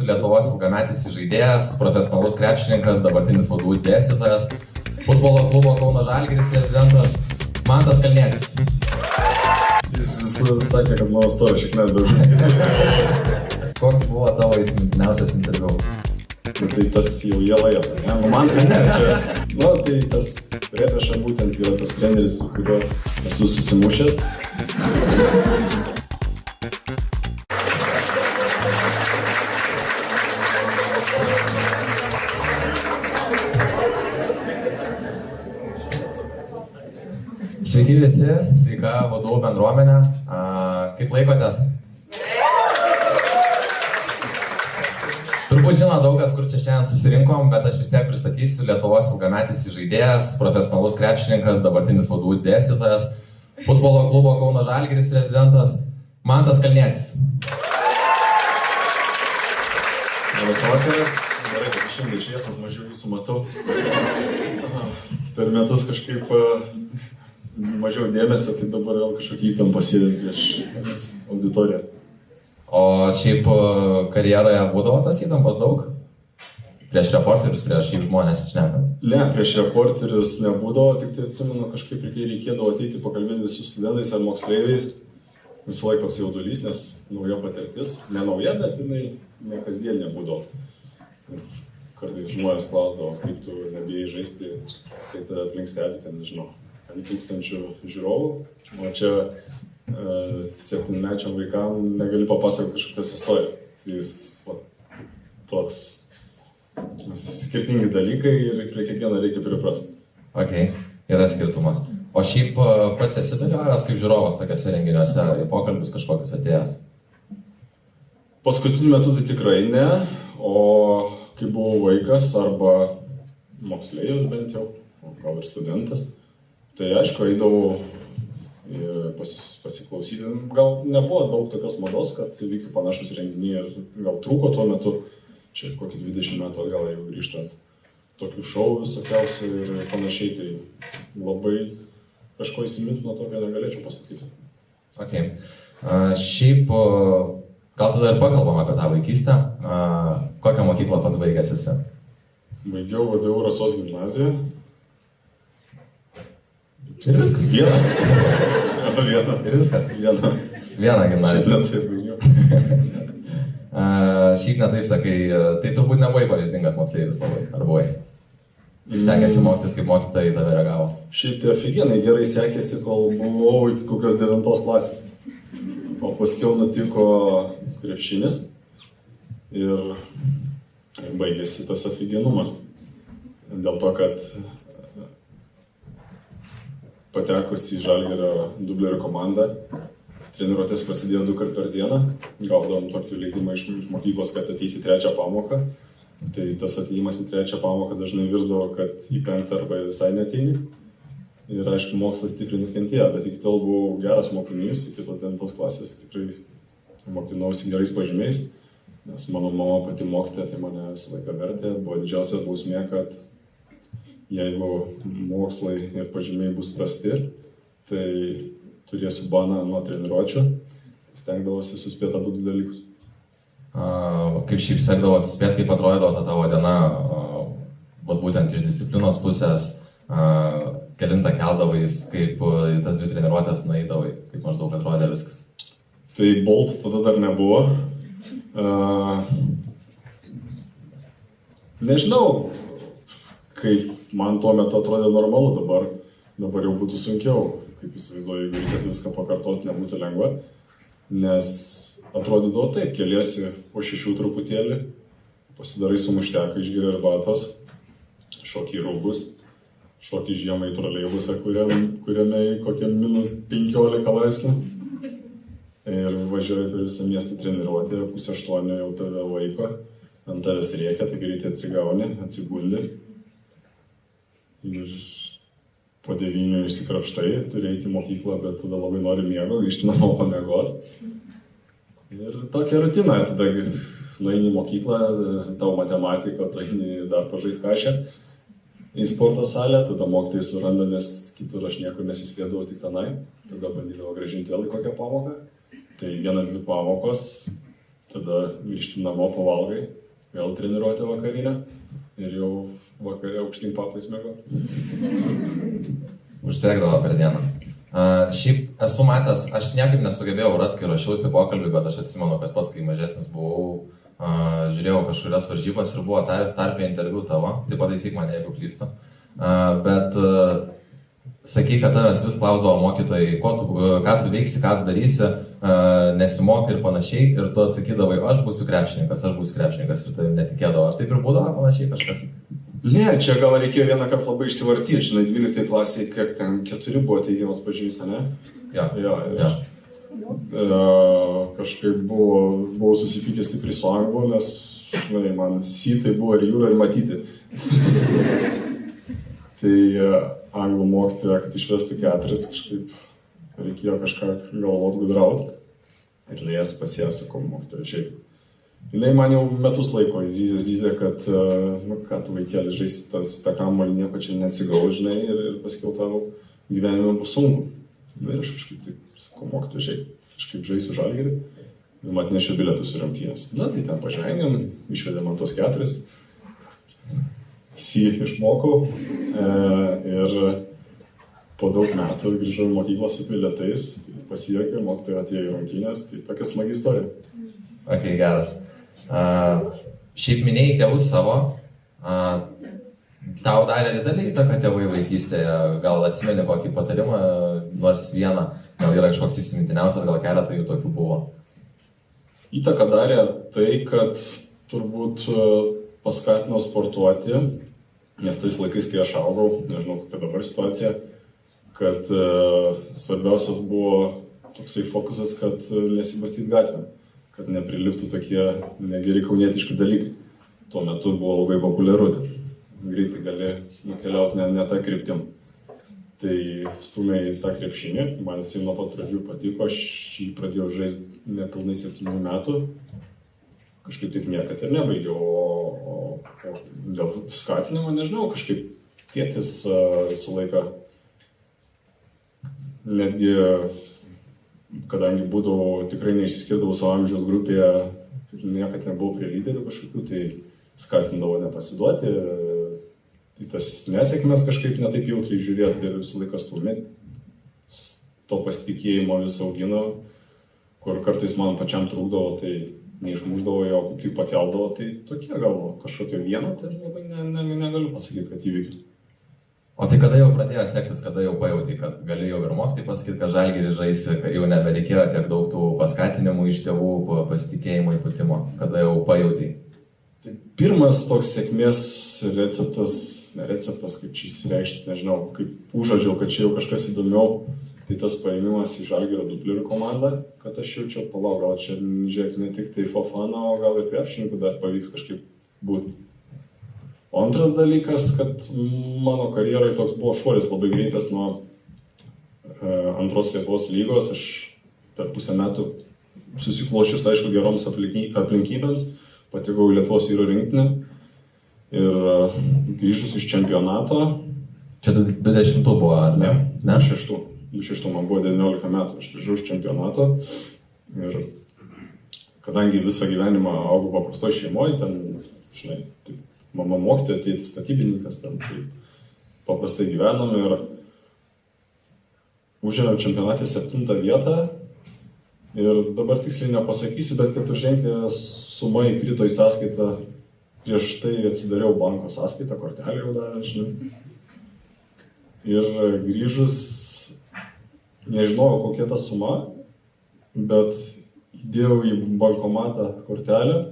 Lietuvos ilgametis žaidėjas, profesionalus krepšininkas, dabartinis vadų dėstytojas, futbolo klubo Kauno Žalgiris prezidentas Mantas Kalnietis. Jis sakė, kad mano stovi šiek tiek daug. Koks buvo tavo įsimintiniausias interviu? Tai tas jau jėla, ne? Man tai ne, čia, tai tas Repeša būtent yra tas treneris, su kuriuo esu susimušęs. Sveiki visi, sveika vadovų bendruomenė. Kaip laikotės? Turbūt žino daugas, kur čia šiandien susirinkom, bet aš vis tiek pristatysiu Lietuvos ilgametis žaidėjas, profesionalus krepšininkas, dabartinis vadų dėstytojas, futbolo klubo Kauno Žalgiris prezidentas Mantas Kalnietis. Labas vakaras. Gerai, kad šiandien šviesas mažiau jūsų matau. Per metus kažkaip mažiau dėmesio, tai dabar vėl kažkokį įtampą sėdėt prieš auditoriją. O šiaip karjeroje būdavo tas įtampos daug? Prieš reporterius, prieš šiaip žmonės šnekant? Ne, prieš reporterius nebūdavo, tik tai atsimenu, kažkaip reikėdavo ateiti pakalbėti su studentais ar moksleiviais. Visą laiką toks jaudulys, nes nauja patirtis. Ne nauja, bet jinai ne kasdien nebūdavo. Ir kartais žmonės klausdavo, kaip tu nebijai žaisti, kai tave aplink stebi, ten nežinau, 1000 žiūrovų. O čia 7-mečiam vaikam negali papasakoti kažkokios istorijos. Tai toks skirtingi dalykai ir prie kiekvieno reikia priprasti. Ok, yra skirtumas. O šiaip pats esi dalyvavęs kaip žiūrovas tokiuose renginiuose, į pokalbius kažkokius atėjęs? Paskutiniu metu tai tikrai ne, o kai buvau vaikas arba moksleivis bent jau, o gal ir studentas, tai aišku, eidavau pasiklausyti. Gal nebuvo daug tokios mados, kad vyktų panašus renginiai ir gal trūko tuo metu, čia kokį 20 metų atgal jau grįžtant, tokių šou visokiausių ir panašiai, tai labai kažko įsimintino tokio negalėčiau pasakyti. Ok. Šiaip, gal tada ir pakalbam apie tą vaikystę. Kokią mokyklą pats baigęs esi? Baigiau VDU Rasos gimnaziją. Ir viskas. Vieną. Ir viskas. Vieną gimnaziją. Šiaip net taip baigiau. Šiaip netaip sakai, tai turbūt nebuvai pavyzdingas moksleivis labai, ar buvai? Kaip sekėsi mokytis, kaip mokytojai tave reagavo? Šiaip tai ofigenai gerai sekėsi, kol buvau iki kokios 9 klasės. O paskiau nutiko krepšinis ir baigėsi tas ofigenumas. Dėl to, kad patekus į Žalgirio dublerio komandą, treniruotės prasidėjo 2 kart per dieną, gaudavom tokį leidimą iš mokyklos, kad ateiti 3 pamoką. Tai tas atėjimas į 3 pamoką dažnai virsdavo, kad į 5 arba visai neateini. Ir aišku, mokslas stipriai nukentėjo, bet iki tol buvau geras mokinys, iki tos 9 klasės tikrai mokinausi gerais pažymiais, nes mano mama pati mokytoja, tai mane visą laiką vertė. Buvo didžiausia bausmė, kad jeigu mokslai ir pažymiai bus prasti, tai turėsiu baną nuo treniruočių, stengdavosi suspėti abu dalykus. Kaip šiaip sekdavosi spėti, kaip atrodydavo ta tavo diena, būtent iš disciplinos pusės, kelintą keldavais, kaip tas 2 treniruotės nueidavai, kaip maždaug atrodė viskas? Tai Bolt tada dar nebuvo. Nežinau, kaip man tuo metu atrodė normalu, dabar jau būtų sunkiau. Kaip įsivaizduoju, jeigu reikėtų viską pakartoti, nebūtų lengva. Nes atrodydavo taip, keliesi po 6 truputėlį, pasidarai sumušteką, išgeri arbatos, šoki į rūbus, šoki žiemą į troleibusą, kuriame kokie -15 laipsnių. Ir važiuoji per visą miestą treniruotę, 7:30 jau tave laiko, ant tavęs rėkia, tai greitai atsigauni, atsibundi. Ir po 9 išsikrapštai, turi eiti į mokyklą, bet tada labai nori miego, grįžti namo pamiegoti. Ir tokia rutina, tada nueini į mokyklą, tau matematika, tu eini dar pažais kažką į sporto salę, tada mokytojai suranda, nes kitur aš niekur nesislėdavau, tik tenai, tada bandydavo grąžinti vėl į kokią pamoką. Tai 1-2 pamokos, tada grįžti namo pavalgai, vėl treniruoti vakarinę ir jau vakarė aukštyn papais mėgo. Užtekdavo per dieną. Šiaip esu matęs, aš niekaip nesugebėjau rasti, kai rašiausi pokalbį, bet aš atsimenu, kad pats, kai mažesnis buvau, žiūrėjau kažkurias varžybas ir buvo tarpė interviu tavo, tai pataisyk mane, jeigu klystu. Bet sakai, kad tavęs vis klausdavo mokytojai, ką tu veiksi, ką tu darysi, nesimokai ir panašiai, ir tu atsakydavai, aš būsiu krepšininkas, ir tai netikėdavo. Ar taip ir būdavo panašiai kažkas? Ne, čia gal reikėjo vieną kartą labai išsivartyti, žinai, 12 klasėje, kiek ten 4 buvo teigiamas pažymys, ne? Ja. Kažkaip buvau susitikęs stipriai su anglu, nes, žinai, man sytai buvo ir jūra ir matyti. Tai anglų mokytoja, kad išvestų 4, kažkaip reikėjo kažką galvot gudrauti. Ir nuėjęs pasėjęs, sakau, mokytoja, šiaip. Jinai man jau metus laiko zyzė, kad, ką tu vaikėlį žaisi, tą kamuolį nieko čia nesigau, žinai, ir paskiau tavo gyvenime bus sunku. Ir aš kažkaip taip, sakau, mokytoja, šiaip, kažkaip žaisiu Žalgirį. Ir man atnešė bilietus į rungtynes. Na, tai ten pažengėm, išvedė man tos 4. Išmokau. Ir po daug metų grįžau į mokyklą su bilietais, pasijuokė, mokytoja atėjo į rungtynes, tai tokia smagi istorija. Ok, geras. Šiaip minėjai tėvus savo, tau darė didelį įtaką tėvai vaikystėje, gal atsimeni kokį patarimą, nors vieną, gal yra kažkoks įsimintiniausias, gal keletą jų tokių buvo. Įtaką darė tai, kad turbūt paskatino sportuoti, nes tais laikais, kai aš augau, nežinau kokia dabar situacija, kad svarbiausias buvo toksai fokusas, kad nesibastyti gatvę, kad nepriliptų tokie negeri kaunietiški dalykai. Tuo metu buvo labai populiaru, greitai gali nukeliauti ne tą kryptim. Tai stūmė į tą krepšinį, man jisai nuo pat pradžių patiko, aš jį pradėjau žaisti nepilnai 7 metų, kažkaip taip niekad ir nebaigiau, o dėl skatinimo, nežinau, kažkaip tėtis visą laiką, netgi kadangi būdavau, tikrai neišsiskirdavau savo amžiaus grupėje, niekad nebuvau prie lyderių kažkokių, tai skatindavo nepasiduoti, tai tas nesėkmės kažkaip netaip jautriai žiūrėti ir visą laiką stūmė, to pasitikėjimo vis augino, kur kartais man pačiam trūkdavo, tai neišmuždavo jo, kaip pakeldavo, tai tokie gal kažkokio vieno, tai labai negaliu pasakyti, kad įvykiu. O tai kada jau pradėjo sektis, kada jau pajauti, kad gali jau ir mokytojai pasakyti, kad Žalgirį žaisi, kad jau nebereikėjo tiek daug tų paskatinimų iš tėvų, pasitikėjimo įpūtimo, kada jau pajauti? Tai pirmas toks sėkmės receptas, kaip čia įsireikšti, nežinau, kaip užadžiau, kad čia jau kažkas įdomiau, tai tas paėmimas į Žalgirio dublerių komandą, kad aš jaučiu, palauk, gal čia žiūrėk ne tik tai fofana, o gal ir krepšininkų dar pavyks kažkaip būti. O antras dalykas, kad mano karjerai toks buvo šuolis labai greitas nuo antros Lietuvos lygos. Aš per pusę metų susiklošius, aišku, geroms aplinkybėms, patekau į Lietuvos vyrų rinktinę ir grįžus iš čempionato. Čia 20 buvo, ar ne? Ne, 6 man buvo 19 metų, aš grįžau iš čempionato ir kadangi visą gyvenimą augau paprastoj šeimoje, ten, žinai, taip, mama mokytoja, tėtis statybininkas, ten tai paprastai gyvenom ir užėmėm čempionatę 7 vietą ir dabar tiksliai nepasakysiu, bet 4-ženklė suma įkrito į sąskaitą, prieš tai atsidariau banko sąskaitą, kortelę jau davė, žinai. Ir grįžus, nežinojau kokia ta suma, bet įdėjau į bankomatą kortelę.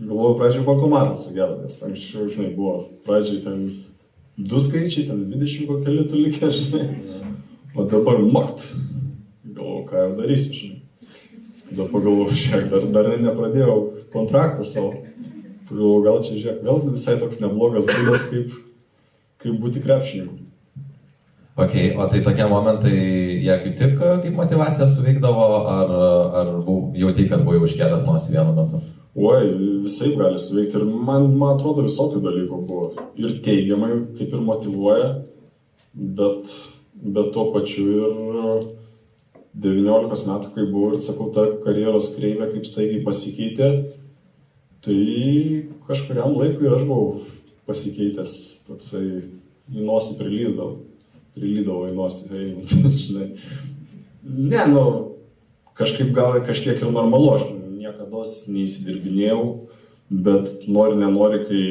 Galvojau, pradžiai bankomatą sugedo, nes anksčiau, žinai, buvo pradžiai ten 2 skaičiai, ten 20 kokie litų likę, žinai, o dabar makt. Galvojau, ką jau darysiu, žinai. Tada pagalvojau, šiek, dar nepradėjau kontraktą savo. Pagalvojau, gal čia, žiūrėk, vėl visai toks neblogas būdas, kaip būti krepšininku. Ok, o tai tokie momentai, jie kaip tik kaip motyvacija suveikdavo, ar jauti, kad buvai užkėlęs nosį vienu metu? Oi, visai gali suveikti ir man atrodo visokių dalykų buvo. Ir teigiamai, kaip ir motyvuoja, bet tuo pačiu ir 19 metų, kai buvau ir sakau, ta karjeros kreivė kaip staigiai pasikeitė, tai kažkuriam laikui ir aš buvau pasikeitęs, toksai į nosį prilydavau į nosį, žinai. Ne, kažkiek ir normalu, aš niekada neįsidirbinėjau, bet nenori, kai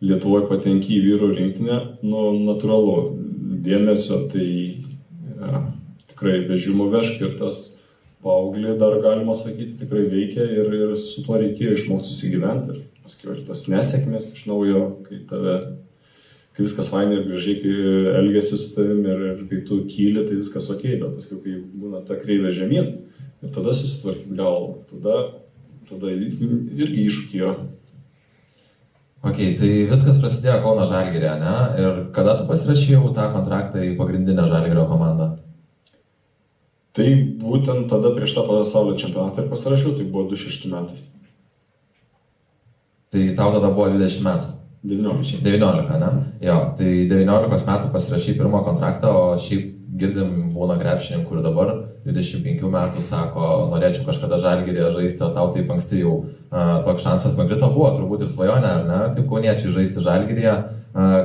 Lietuvoje patenki į vyrų rinktinę, natūralu, dėmesio, tai tikrai vežimo vežk ir tas paauglį dar galima sakyti tikrai veikia ir su tuo reikėjo išmokti susigyventi ir paskui ir tas nesėkmės iš naujo, kai viskas fainai ir gražiai, kai elgiasi su tavim ir kai tu kyli, tai viskas ok, bet paskui kai būna ta kreivė žemyn ir tada susitvarkyti galvą, tada irgi iššūkį yra. Ok, tai viskas prasidėjo Kauno Žalgiryje, ne? Ir kada tu pasirašėjau tą kontraktą į pagrindinę Žalgirio komandą? Tai būtent tada prieš tą pasaulio čempionatą ir pasirašiau, tai buvo 26 metai. Tai tau tada buvo 20 metų? 19, ne? Jo, tai 19 metų pasirašai pirmą kontraktą, o šiaip girdim būna krepšininkų, kur dabar 25 metų sako, norėčiau kažkada Žalgiryje žaisti, o tau taip anksti jau toks šansas nukrito, buvo turbūt ir svajonė, ar ne, kaip kauniečiai žaisti Žalgiryje,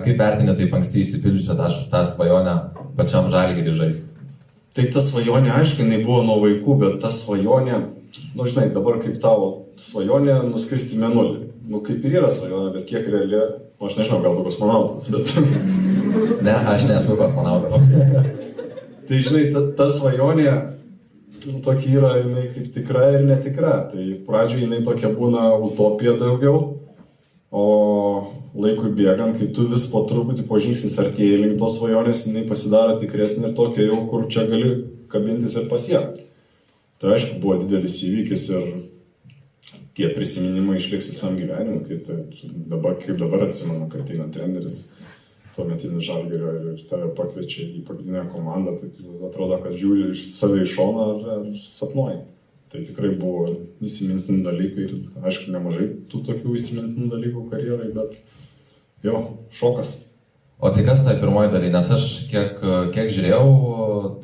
kaip vertini taip anksti įsipildžiusią tą svajonę pačiam Žalgiryje žaisti? Tai ta svajonė, aišku, jinai buvo nuo vaikų, bet ta svajonė, žinai, dabar kaip tavo svajonė nuskristi mėnulį. Kaip ir yra svajonė, bet kiek reali, aš nežinau, gal tu kosmonautas, bet... Ne, aš nesu kosmonautas. Tai, žinai, ta svajonė tokia yra, jinai kaip tikra ir netikra. Tai pradžioje jinai tokia būna utopija daugiau, o laikui bėgant, kai tu vis po truputį po žingsnis artėjai link tos svajonės, jinai pasidaro tikresnė ir tokia jau, kur čia gali kabintis ir pasiekti. Tai aišku, buvo didelis įvykis ir tie prisiminimai išliks visam gyvenimui, kaip dabar atsimenu, kad ateina treneris tuometinis Žalgirio ir tave pakviečia į pagrindinę komandą, tai atrodo, kad žiūri save iš šono ar sapnuoji. Tai tikrai buvo įsimintini dalykai ir aišku, nemažai tų tokių įsimintinų dalykų karjerai, bet jo, šokas. O tai kas tai pirmoji daly, nes aš kiek žiūrėjau,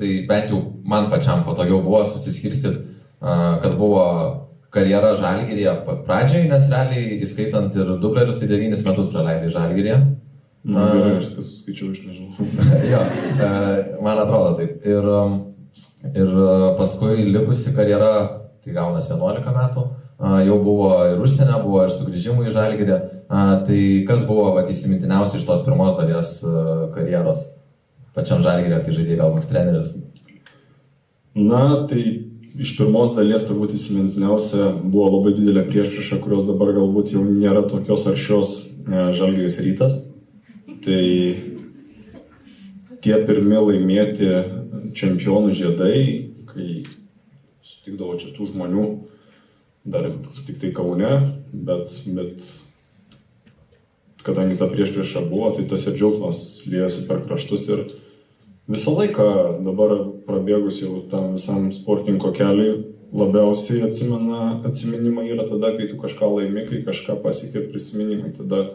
tai bent jau man pačiam patogiau buvo susiskirstyti, kad buvo karjera Žalgiryje pradžiai, nes realiai įskaitant ir dublerius, tai 9 metus praleidai Žalgiryje. Gerai, aš kas suskaičiau, aš nežinau. Jo, man atrodo taip. Ir paskui likusi karjera, tai gaunas 11 metų, jau buvo ir užsienio, buvo ir sugrįžimų į Žalgirį. Tai kas buvo įsimintiniausia iš tos pirmos dalies karjeros pačiam Žalgiryje, kai žaidė gal koks treneris? Na, tai iš pirmos dalies turbūt įsimintiniausia buvo labai didelė priešprieša, kurios dabar galbūt jau nėra tokios aršios Žalgiris Rytas. Tai tie pirmi laimėti čempionų žiedai, kai sutikdavo čia tų žmonių, dar tik tai Kaune, bet kadangi ta priešprieša buvo, tai tas ir džiaugsmas liejosi per kraštus ir visą laiką dabar prabėgus jau tam visam sportininko keliui labiausiai atsiminimai yra tada, kai tu kažką laimi, kai kažką pasiekė prisiminimai, tada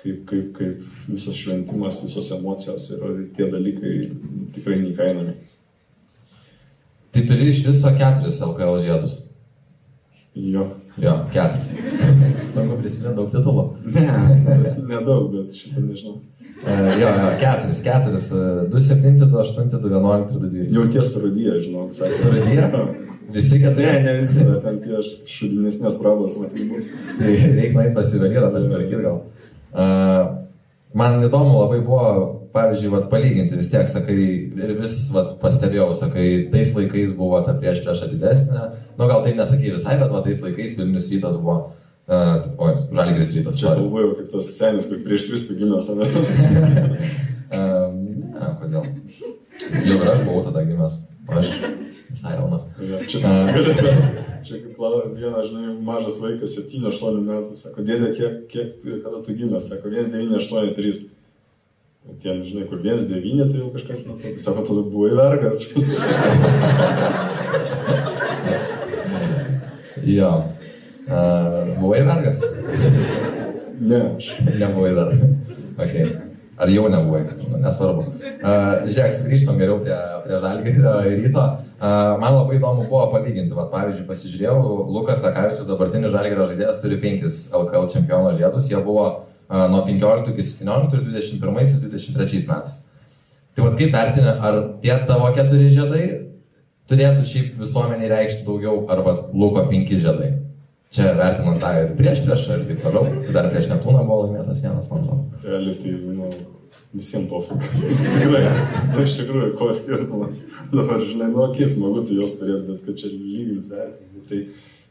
kaip visas šventimas, visos emocijos ir tie dalykai tikrai neįkainami. Tai turi iš viso 4 LKL žiedus? Jo. Jo, 4. Sunku prisiminti daug titulų? Ne, nedaug, bet šitą nežinau. Jo, 4. 2-7, 2-8, 2-11 ir 2-12. Jau tie surūdyje, žinau. Surūdyje? Visi 4? Ne visi, bet ten tie šudinesnės prabos matyti. Tai reikia nueiti pasivalydą, pasitvarkyti gal. Man įdomu labai buvo, pavyzdžiui, palyginti vis tiek, sakai, ir vis pastebėjau, sakai, tais laikais buvo ta priešprieša didesnė, gal taip nesakai visai, bet tais laikais Vilnius Rytas buvo, Žalgiris Rytas. Čia galvojau, kaip tas senis, kur prieš Kristų gimęs, ane? Ne, kodėl? Jau ir aš buvau tada gimęs, aš visai jaunas. Čia kaip vienas, žinai, mažas vaikas, 7-8 metų, sako, dėdė, kada tu gimęs, sako, 1983. Tiem, žinai, kur 1-9, tai jau kažkas metu. Sako, tu buvai vergas. Jo. Buvai vergas? Ne, aš. Nebuvai dar. Ok. Ar jau nebuvai? Nesvarbu. Žiūrėk, sugrįžtam geriau prie Žalgirio ir Ryto. Man labai įdomu buvo palyginti. Vat, pavyzdžiui, pasižiūrėjau, Lukas Lekavičius, dabartinis Žalgirio žaidėjas, turi 5 LKL čempiono žiedus. Jie buvo nuo 15 iki 17 ir 21 ir 23 metais. Tai vat kaip vertini, ar tie tavo 4 žiedai turėtų šiaip visuomeniai reikšti daugiau, arba Luko 5 žiedai? Čia vertinant tą ir prieš ir taip toliau. Dar prieš Neptūną buvo laimėtas vienas, man atrodo. Realiai tai, visiems pofik. Tikrai, iš tikrųjų, ko skirtumas. Dabar, žinai, smagu tai jos turėti, bet kad čia lyginti vertinti. Tai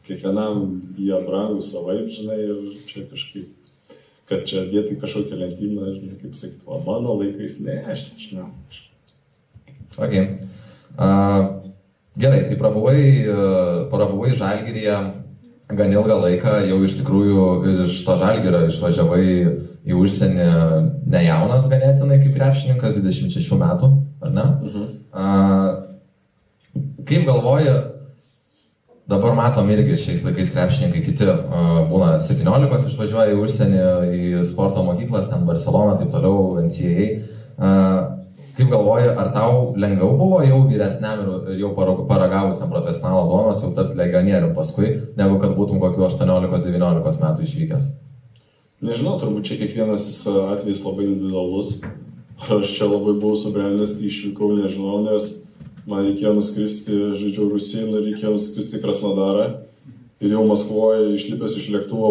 kiekvienam jie brangų savaip, žinai, ir čia kažkaip, kad čia dėti kažkokią lentyną, žinai, kaip sakyti, mano laikais, ne, aš nežinau. Ok. Gerai, tai prabuvai Žalgiryje gan ilgą laiką, jau iš tikrųjų iš to Žalgirio išvažiavai į užsienį nejaunas ganėtinai kaip krepšininkas, 26 metų, ar ne? Kaip galvoji, dabar matom irgi šiais laikais krepšininkai kiti būna 17 išvažiuoja į užsienį, į sporto mokyklas, ten Barcelona, taip toliau, NCAA. Kaip galvoji, ar tau lengviau buvo jau vyresniam ir jau paragavusiam profesionalo duonos jau tapti legionierium paskui, negu kad būtum kokiu 18-19 metų išvykęs? Nežinau, turbūt čia kiekvienas atvejis labai individualus. Aš čia labai buvau subrendęs, kai išvykau, nežinau, nes man reikėjo nuskristi, žaidžiau Rusijoje, reikėjo nuskristi į Krasnodarą ir jau Maskvoje išlipęs iš lėktuvo,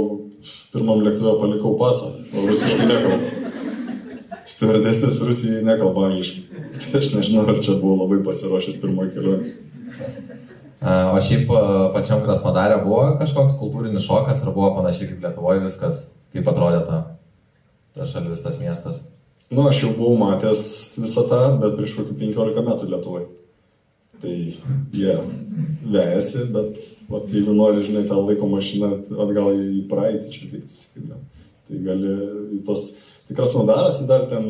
pirmam lėktuve palikau pasą, o rusiškai nekalbu. Stewardesės Rusijai nekalba angliškai. Tai aš nežinau, ar čia buvo labai pasiruošęs pirmoji kelionė. O šiaip pačiam Krasnodarė buvo kažkoks kultūrinis šokas, ar buvo panašiai kaip Lietuvoje viskas, kaip atrodė ta šalis, tas miestas? Aš jau buvau matęs visą tą, bet prieš kokį 15 metų Lietuvoje. Tai jie vejasi, bet jeigu nori, žinai, tą laiko mašiną atgal į praeitį, čia reiktų sakyti. Tai gali į tos... Tai Krasnodaras, dar ten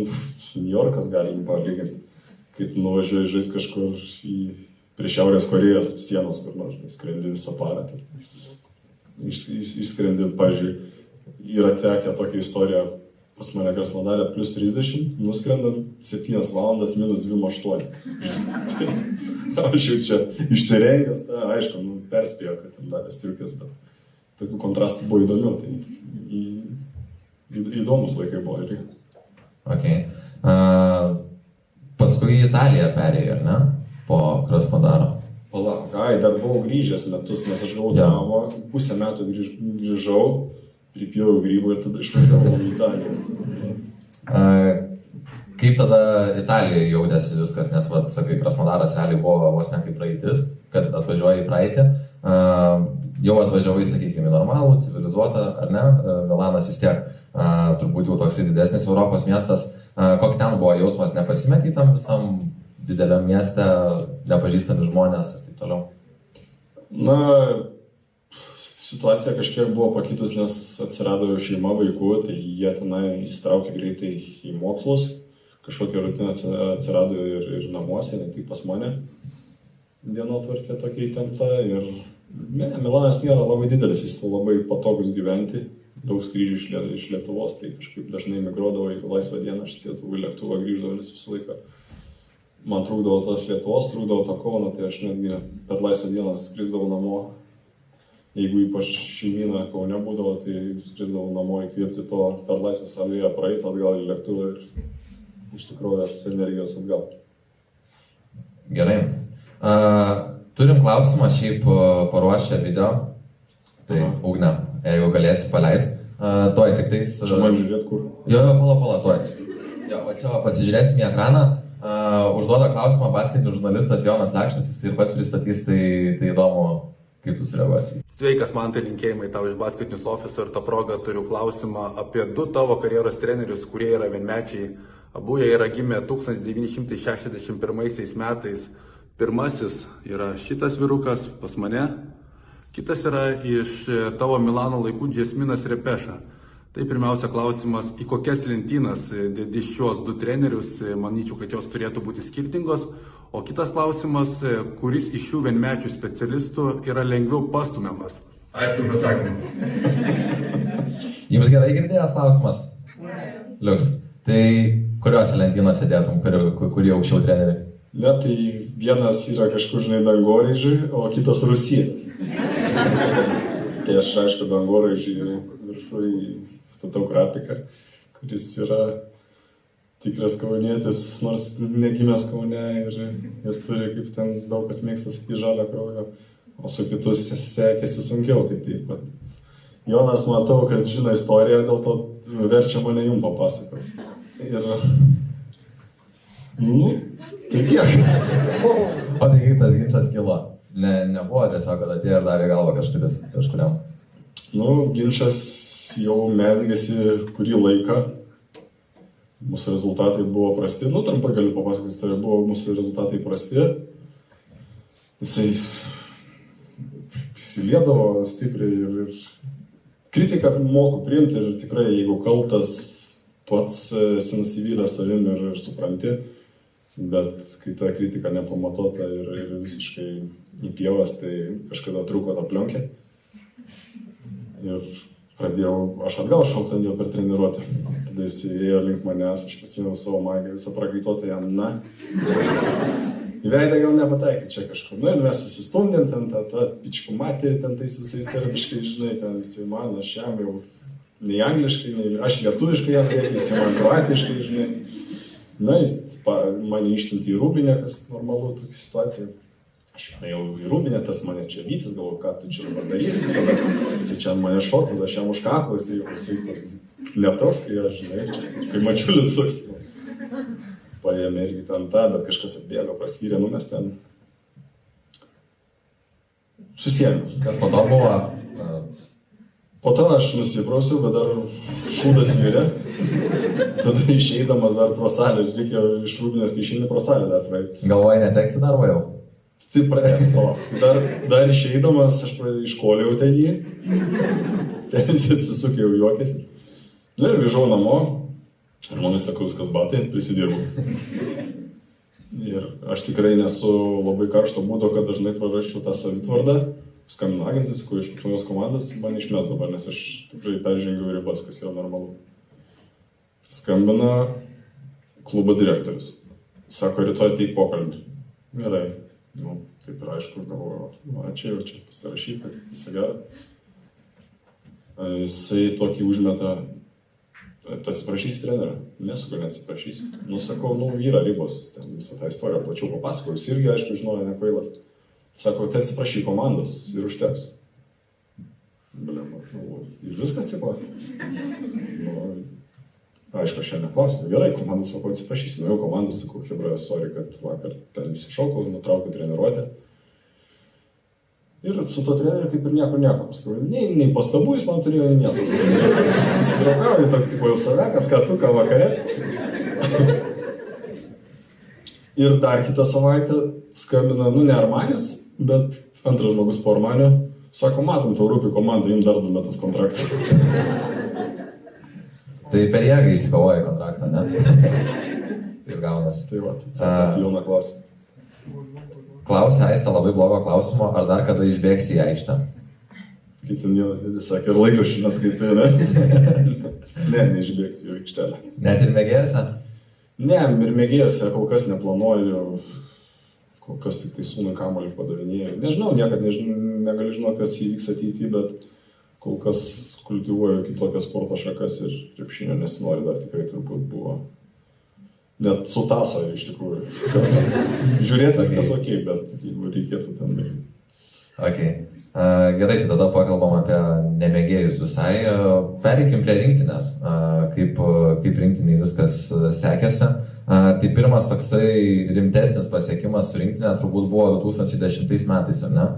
New Yorkas galim palyginti, kai tu nuvažiuoji žaisti kažkur prie Šiaurės Korėjos sienos, kur nors skrendi visą parą. Išskrendi, pavyzdžiui, yra tekę tokia istorija, pas mane Krasnodarė plus 30, nuskrendam 7 valandas minus 2:08. Aš jau čia išsirengęs, aišku, perspėjo, kad ten davė striukės, bet tokių kontrastų buvo įdomiau. Tai įdomus laikai buvo irgi. Ok. Paskui į Italiją perėjai, ar ne? Po Krasnodaro. Palauk, dar buvau grįžęs metus, nes aš gavau tavo, pusę metų grįžau, pripjauju grybų ir tada išvažiavau į Italiją. Kaip tada Italijoje jautėsi viskas, nes, sakai, Krasnodaras realiai buvo vos ne kaip praeitis, kad atvažiuoji į praeitį. Jau atvažiavai, sakykime, normalų, civilizuotą, ar ne? Milanas vis tiek turbūt jau toks didesnis Europos miestas. Koks ten buvo jausmas, nepasimetė tam visam dideliam mieste, nepažįstami žmonės ir taip toliau? Situacija kažkiek buvo pakitus, nes atsirado jau šeima vaikų, tai jie tenai įsitraukė greitai į mokslus. Kažkokia rutina atsirado ir namuose, ne tik pas mane. Dienotvarkė tokia įtempta ir Milanas nėra labai didelis, jis labai patogus gyventi, daug skrydžių iš Lietuvos, tai kažkaip dažnai migruodavo į laisvą dieną, aš sėdavau į lėktuvą, grįždavau visą laiką. Man trūkdavo tos Lietuvos, trūkdavo to Kauno, tai aš netgi per laisvą dieną skrisdavau namo. Jeigu ypač šeimyna Kaune būdavo, tai skrisdavau namo įkvėpti to per laisvą salėje, praeiti atgal į lėktuvą ir užsikrovęs energijos atgal. Gerai. Turim klausimą, šiaip paruošę video. Tai Ugne, jeigu galėsi paleist. Tuoj tik tais... Čia man žiūrėt kur? Jo, pala, tuoj. Jo, va čia pasižiūrėsim į ekraną. Užduoda klausimą basketinių žurnalistas Jonas Lekšnis, jis ir pats pristatys, tai įdomu, kaip tu sureaguosi. Sveikakas, man tai linkėjimai tau iš basketinius ofiso ir tą progą turiu klausimą apie 2 tavo karjeros trenerius, kurie yra vienmečiai. Abu jie yra gimę 1961 metais. Pirmasis yra šitas vyrukas pas mane, kitas yra iš tavo Milano laikų Džesminas Repeša. Tai pirmiausia klausimas, į kokias lentynas dedi šios 2 trenerius, manyčiau, kad jos turėtų būti skirtingos. O kitas klausimas, kuris iš šių vienmečių specialistų yra lengviau pastumiamas? Ačiū už atsakymą. Jums gerai girdėjęs klausimas? Liuks. Tai kuriuose lentynose dėtum, kurie aukščiau treneriai? Ne, tai vienas yra kažkur, žinai, dangoraižiui, o kitas Rusija. Tai aš, aišku, dangoraižiui viršui statau Krapiką, kuris yra tikras kaunietis, nors negimęs Kaune ir turi, kaip ten daug kas mėgsta sakyti, žalio kraujo, o su kitus sekėsi sunkiau. Tai taip pat Jonas, matau, kad žino istoriją, dėl to verčia mane jums papasakoti. Ir tai tiek. O tai kaip tas ginčas kilo? Nebuvo tiesiog, kad atėjo ir davė galvą kažkuriam? Ginčas jau mezgėsi kurį laiką. Mūsų rezultatai buvo prasti. Trumpai galiu papasakoti, tai buvo mūsų rezultatai prasti. Jisai įsiliedavo stipriai ir kritiką moku priimti ir tikrai, jeigu kaltas, pats esi nusivylęs savim ir supranti, bet kai ta kritika nepamatota ir visiškai į pievas, tai kažkada trūko tą plionkę. Ir pradėjau, aš atgal šaukti jo per treniruotę. Tada jis ėjo link manęs, aš pasimėjau savo magę, visą pragaitotą jam, į veidą gal nepataikė čia kažkur. Ir mes susistumdėm, ten tą pičkų matė, ten tais visais serbiškai, žinai, ten jisai man, aš jam jau nei angliškai, nei aš lietuviškai jam reikia, jisai man kroatiškai, žinai. Jis mane išsiuntė į Rūbinę, kas normalu tokia situacija. Aš jau į Rūbinę, tas mane čia vytis, galvoju, ką tu čia dabar darysi, tada jisai čia mane šok, tada aš jam už kaklą, jisai lietos, kai aš, žinai, kai mačiulis toks. Paėmė irgi ten tą, bet kažkas atbėgo, praskyrė, mes ten susiėmė. Kas po to buvo? Po to aš nusiprausiu, bet dar šūdas virė. Tada išeidamas dar pro salę, reikėjo iš Rūbinės kišinį pro salę dar praeiti. Galvoji, neteksi darbo jau? Tai pradėsiu to. Dar išeidamas aš iškoliau ten jį. Ten visi atsisukė jau juokėsi. Ir grįžau namo. Žmonės sakau, viskas batai, prisidirbu. Ir aš tikrai nesu labai karšto būdo, kad dažnai prarasčiau tą savitvardą. Skambinu agentus, kur iš naujos komandos man išmes dabar, nes aš tikrai peržengiau ribas, kas yra normalu. Skambina klubo direktorius. Sako, rytoj ateik pokalbį. Gerai. Taip ir aišku, galvoju, čia jau čia pasirašyti, kad visą gerą. Jisai tokį užmeta. Atsiprašysi trenerio? Nesu, gal neatsiprašysi. Sakau, yra ribos, ten visą tą istoriją plačiau papasakau, jis irgi, aišku, žinojo, nekvailas. Sako, tai atsiprašy komandos ir užteks. Ir viskas tipo. Aišku, aš čia neklausiu. Gerai, komandos sako, atsiprašysi. Jau komandos sakau, hebra, sorry, kad vakar ten įsišokau, nutraukiau treniruotę. Ir su to treneriu kaip ir nieko. Paskui, nei pastabų jis man turėjo, nei nieko. Susidraugauju, toks tipo jau savekas, ką tu, ką vakare. Ir dar kitą savaitę skambina, ne Armanis, bet antras žmogus po Armanio. Sako, matom, tau rūpi komanda, jums dar 2 metus kontraktą. Tai per jėgą įsikovoja kontraktą, ne? Taip gaunasi. Tai va, atsakant Joną klausimą. Klausia Aistė labai blogo klausimo, ar dar kada išbėgsi į aikštę? Kaip ten Jonas sakė, ir laikraščių neskaitai, ne? Neišbėgsi į aikštelę. Net ir mėgėjose? Ne, ir mėgėjose kol kas neplanuoju, kol kas tik tai sūnui kamuolį padavinėjau. Nežinau, niekad negaliu žinoti, kas įvyks ateityje, bet kol kas kultivuoju kitokias sporto šakas ir krepšinio nesinori, dar tikrai turbūt buvo. Net su taso iš tikrųjų. Žiūrėti viskas ok, bet jeigu reikėtų ten daryti. Ok. Gerai, tai tada pakalbam apie nemėgėjus visai. Pereikim prie rinktinės. Kaip rinktiniai viskas sekėsi. Tai pirmas toksai rimtesnis pasiekimas su rinktinė turbūt buvo 2010 metais, ar ne?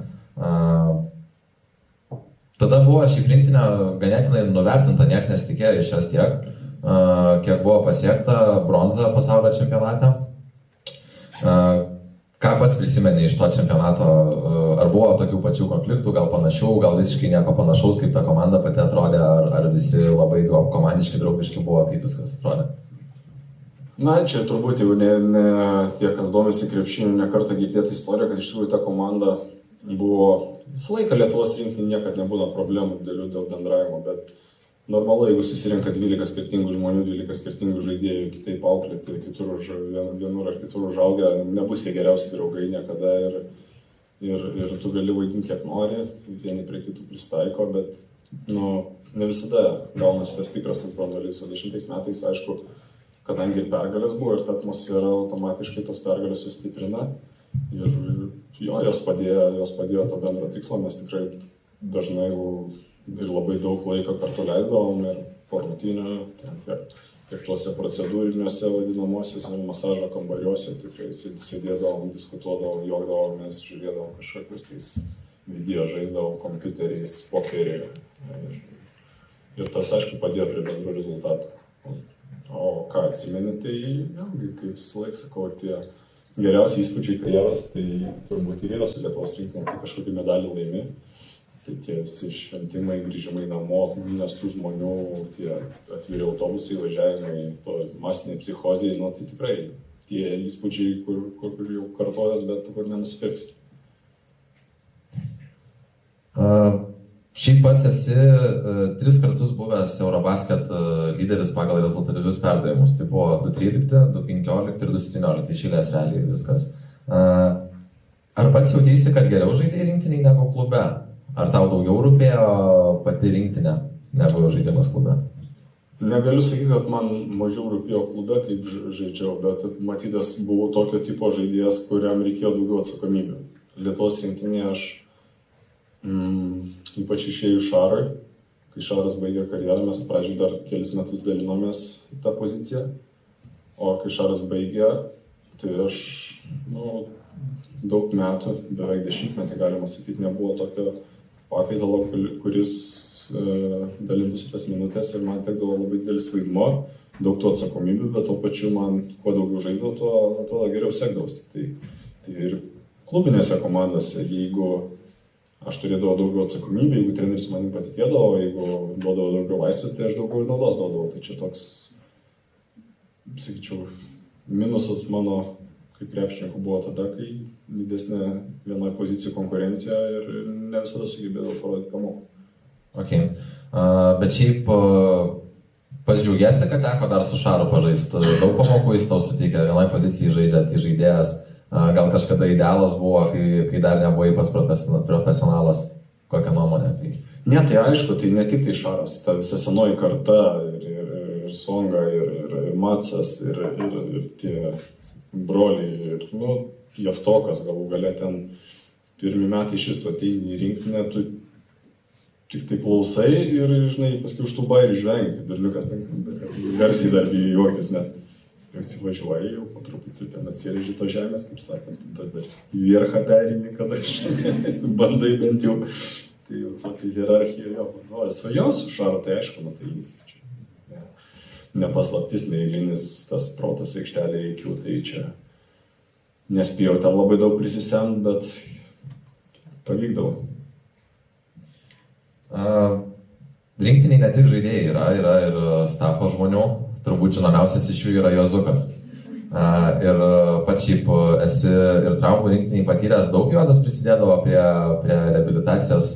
Tada buvo šį rinktinę ganėtinai nuvertinta, niekas nesitikėjo iš jos tiek. Kiek buvo pasiekta bronza pasaulio čempionate. Ką pats prisimeni iš to čempionato? Ar buvo tokių pačių konfliktų, gal panašių, gal visiškai nieko panašaus, kaip ta komanda pati atrodė, ar visi labai komandiškai, draugiški buvo, kaip viskas atrodė? Na, čia turbūt jau ne tie, kas domisi krepšiniu, nekartą girdėta istorija, kad iš tikrųjų ta komanda buvo visą laiką Lietuvos rinktinė, niekad nebūna problemų dėl bendravimo, bet normalu, jeigu susirenka 12 skirtingų žmonių, 12 skirtingų žaidėjų, kitaip auklėti, vienur ar kitur užaugę, nebus jie geriausi draugai niekada ir tu gali vaidinti kiek nori, vieni prie kitų pristaiko, bet ne visada gaunasi tas tikras tas branduolys. O 10 metais, aišku, kadangi ir pergalės buvo ir ta atmosfera automatiškai tos pergalės sustiprina ir jos padėjo to bendro tikslo, mes tikrai dažnai ir labai daug laiko kartu leisdavom ir po rungtynių, tiek tuose procedūriniuose vadinamosiuose masažo kambariuose tikrai sėdėdavom, diskutuodavom, juokdavomės, žiūrėdavom kažkokius tais video, žaisdavom kompiuteriais, pokerį ir tas, aišku, padėjo prie bendrų rezultatų. O ką atsimeni, tai vėlgi, kaip visą laiką sakau, tie geriausi įspūdžiai karjeros, tai turbūt ir yra su Lietuvos rinktinė, kai kažkokį medalį laimi. Tai tie visi šventimai, grįžimai namo, minios tų žmonių, tie atviri autobusai, važiavimai, to masiniai psichozijai, tai tikrai tie įspūdžiai, kur jau kartojas, bet kur nenusipirks. Šiaip pats esi 3 kartus buvęs Eurobasket lyderis pagal rezultatyvius perdavimus. Tai buvo 2013, 2015 ir 2017, tai šilės realiai viskas. Ar pats jautėsi, kad geriau žaidėjai rinktiniai negu klube? Ar tau daugiau rūpėjo pati rinktinė negu žaidimas klube? Negaliu sakyti, kad man mažiau rūpėjo klube, kaip žaidžiau, bet matytas buvau tokio tipo žaidėjas, kuriam reikėjo daugiau atsakomybių. Lietuvos rinktinėje aš ypač išėjau Šarui, kai Šaras baigė karjerą, mes pradžioj dar kelis metus dalinomės tą poziciją, o kai Šaras baigė, tai aš daug metų, beveik 10 metį galima sakyti, nebuvo tokio pakaitalo, kuris dalintųsi tas minutės ir man tekdavo labai didelis vaidmuo, daug tų atsakomybių, bet tuo pačiu man kuo daugiau žaidžiau, tuo geriau sekdavosi. Tai ir klubinėse komandose, jeigu aš turėdavau daugiau atsakomybę, jeigu treneris manim patikėdavo, jeigu duodavo daugiau laisvės, tai aš daugiau ir naudos duodavau. Tai čia toks, sakyčiau, minusas mano kaip krepšininkų buvo tada, kai didesnė vienoje pozicijoje konkurencija ir ne visada sugebėdavau parodyti pamokų. Okay. Bet šiaip pats džiaugiasi, kad teko dar su Šaru pažaisti. Daug pamokų jis tau suteikė, vienoje pozicijoje žaidžiant, tai žaidėjas. Gal kažkada idealas buvo, kai dar nebuvai pats profesionalas. Kokią nuomonę apie jį? Ne, tai aišku, tai ne tik tai Šaras, ta visa senoji karta ir Songa, ir Macas, ir tie broliai, ir Jeftokas galų gale ten pirmi metai šis tu ateini į rinktinę, tu tik tai klausai ir, žinai, paskui už tų bairių žvengi, kaip berniukas, garsiai dar bijai juoktis net. Įsivažiuoji, jau po truputį ten atsirėži to žemės, kaip sakant, tada į vierchą perimi, kada bandai bent jau. Tai jau tokia hierarchija jo vadovas. O jo su Šaru, tai aišku, tai jis čia nepaslaptis, neįlinis tas protas aikštelėje IQ, tai čia nespėjau ten labai daug prisisemt, bet pavykdavo. Rinktiniai ne tik žaidėjai yra ir stafo žmonių. Turbūt žinomiausias iš jų yra Jozukas. Ir pats šiaip esi ir traumų rinktiniai patyręs, daug Juozas prisidėdavo prie reabilitacijos.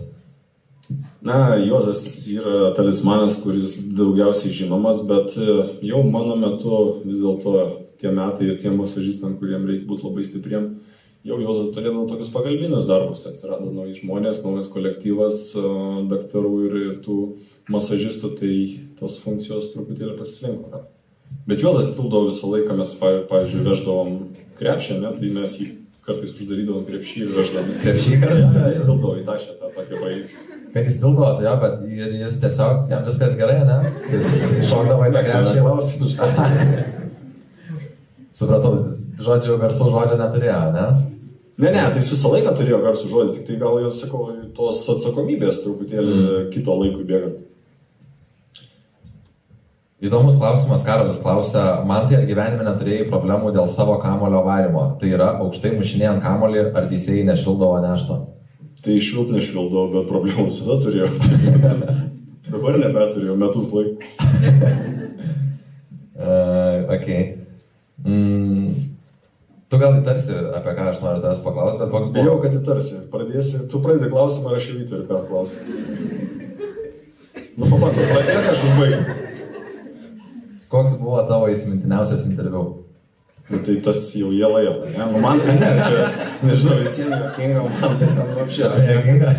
Na, Juozas yra talismanas, kuris daugiausiai žinomas, bet jau mano metu vis dėlto tie metai ir tiem masažistam, kuriem reikia būti labai stipriem, jau Juozas turėdavo tokius pagalbinius darbus, atsirado nauji žmonės, naujas kolektyvas daktarų ir tų masažistų, tai tos funkcijos truputėlį pasislinko. Bet Juozas tildavo visą laiką, mes, pavyzdžiui, veždavom krepšį, tai mes jį kartais uždarydavom krepšį ir veždavom. Krepšį kartais? Ja, jis tildavo į tašę tą tokį baigį. Kad jis tildavo, tai jo, bet jis tiesiog, jam viskas gerai, ne? Jis šokdavo į tą krepšį. Supratau, žodžių, garsų žodžio neturėjo, ne? Ne, tai jis visą laiką turėjo garsų žodį, tik tai gal jau, sakau, tos atsakomybės truputėlį kito laikui bėgant. Įdomus klausimas, Karolis klausia, man tai ar gyvenime neturėjai problemų dėl savo kamulio varimo? Tai yra, aukštai mušinėjant kamulį, ar teisėjai nešvildavo nešto? Tai švilt nešvildavo, bet problemų visada turėjau. Dabar nebeturėjau, metus laikų. Okay. Tu gal įtarsi, apie ką aš noriu tavęs paklausti, bet koks buvo? Bijau, kad įtarsi. Tu pradedi klausimą, ar aš jau įtariu, ką klausimą. Nu, pabandau, pradėk aš užbaigti. Koks buvo tavo įsimintiniausias interviu? Nu, tai tas jau jėla, ne? Nu, man tai ne, čia, nežinau, visiems jokinga, man tai ten apšė. Jokinga?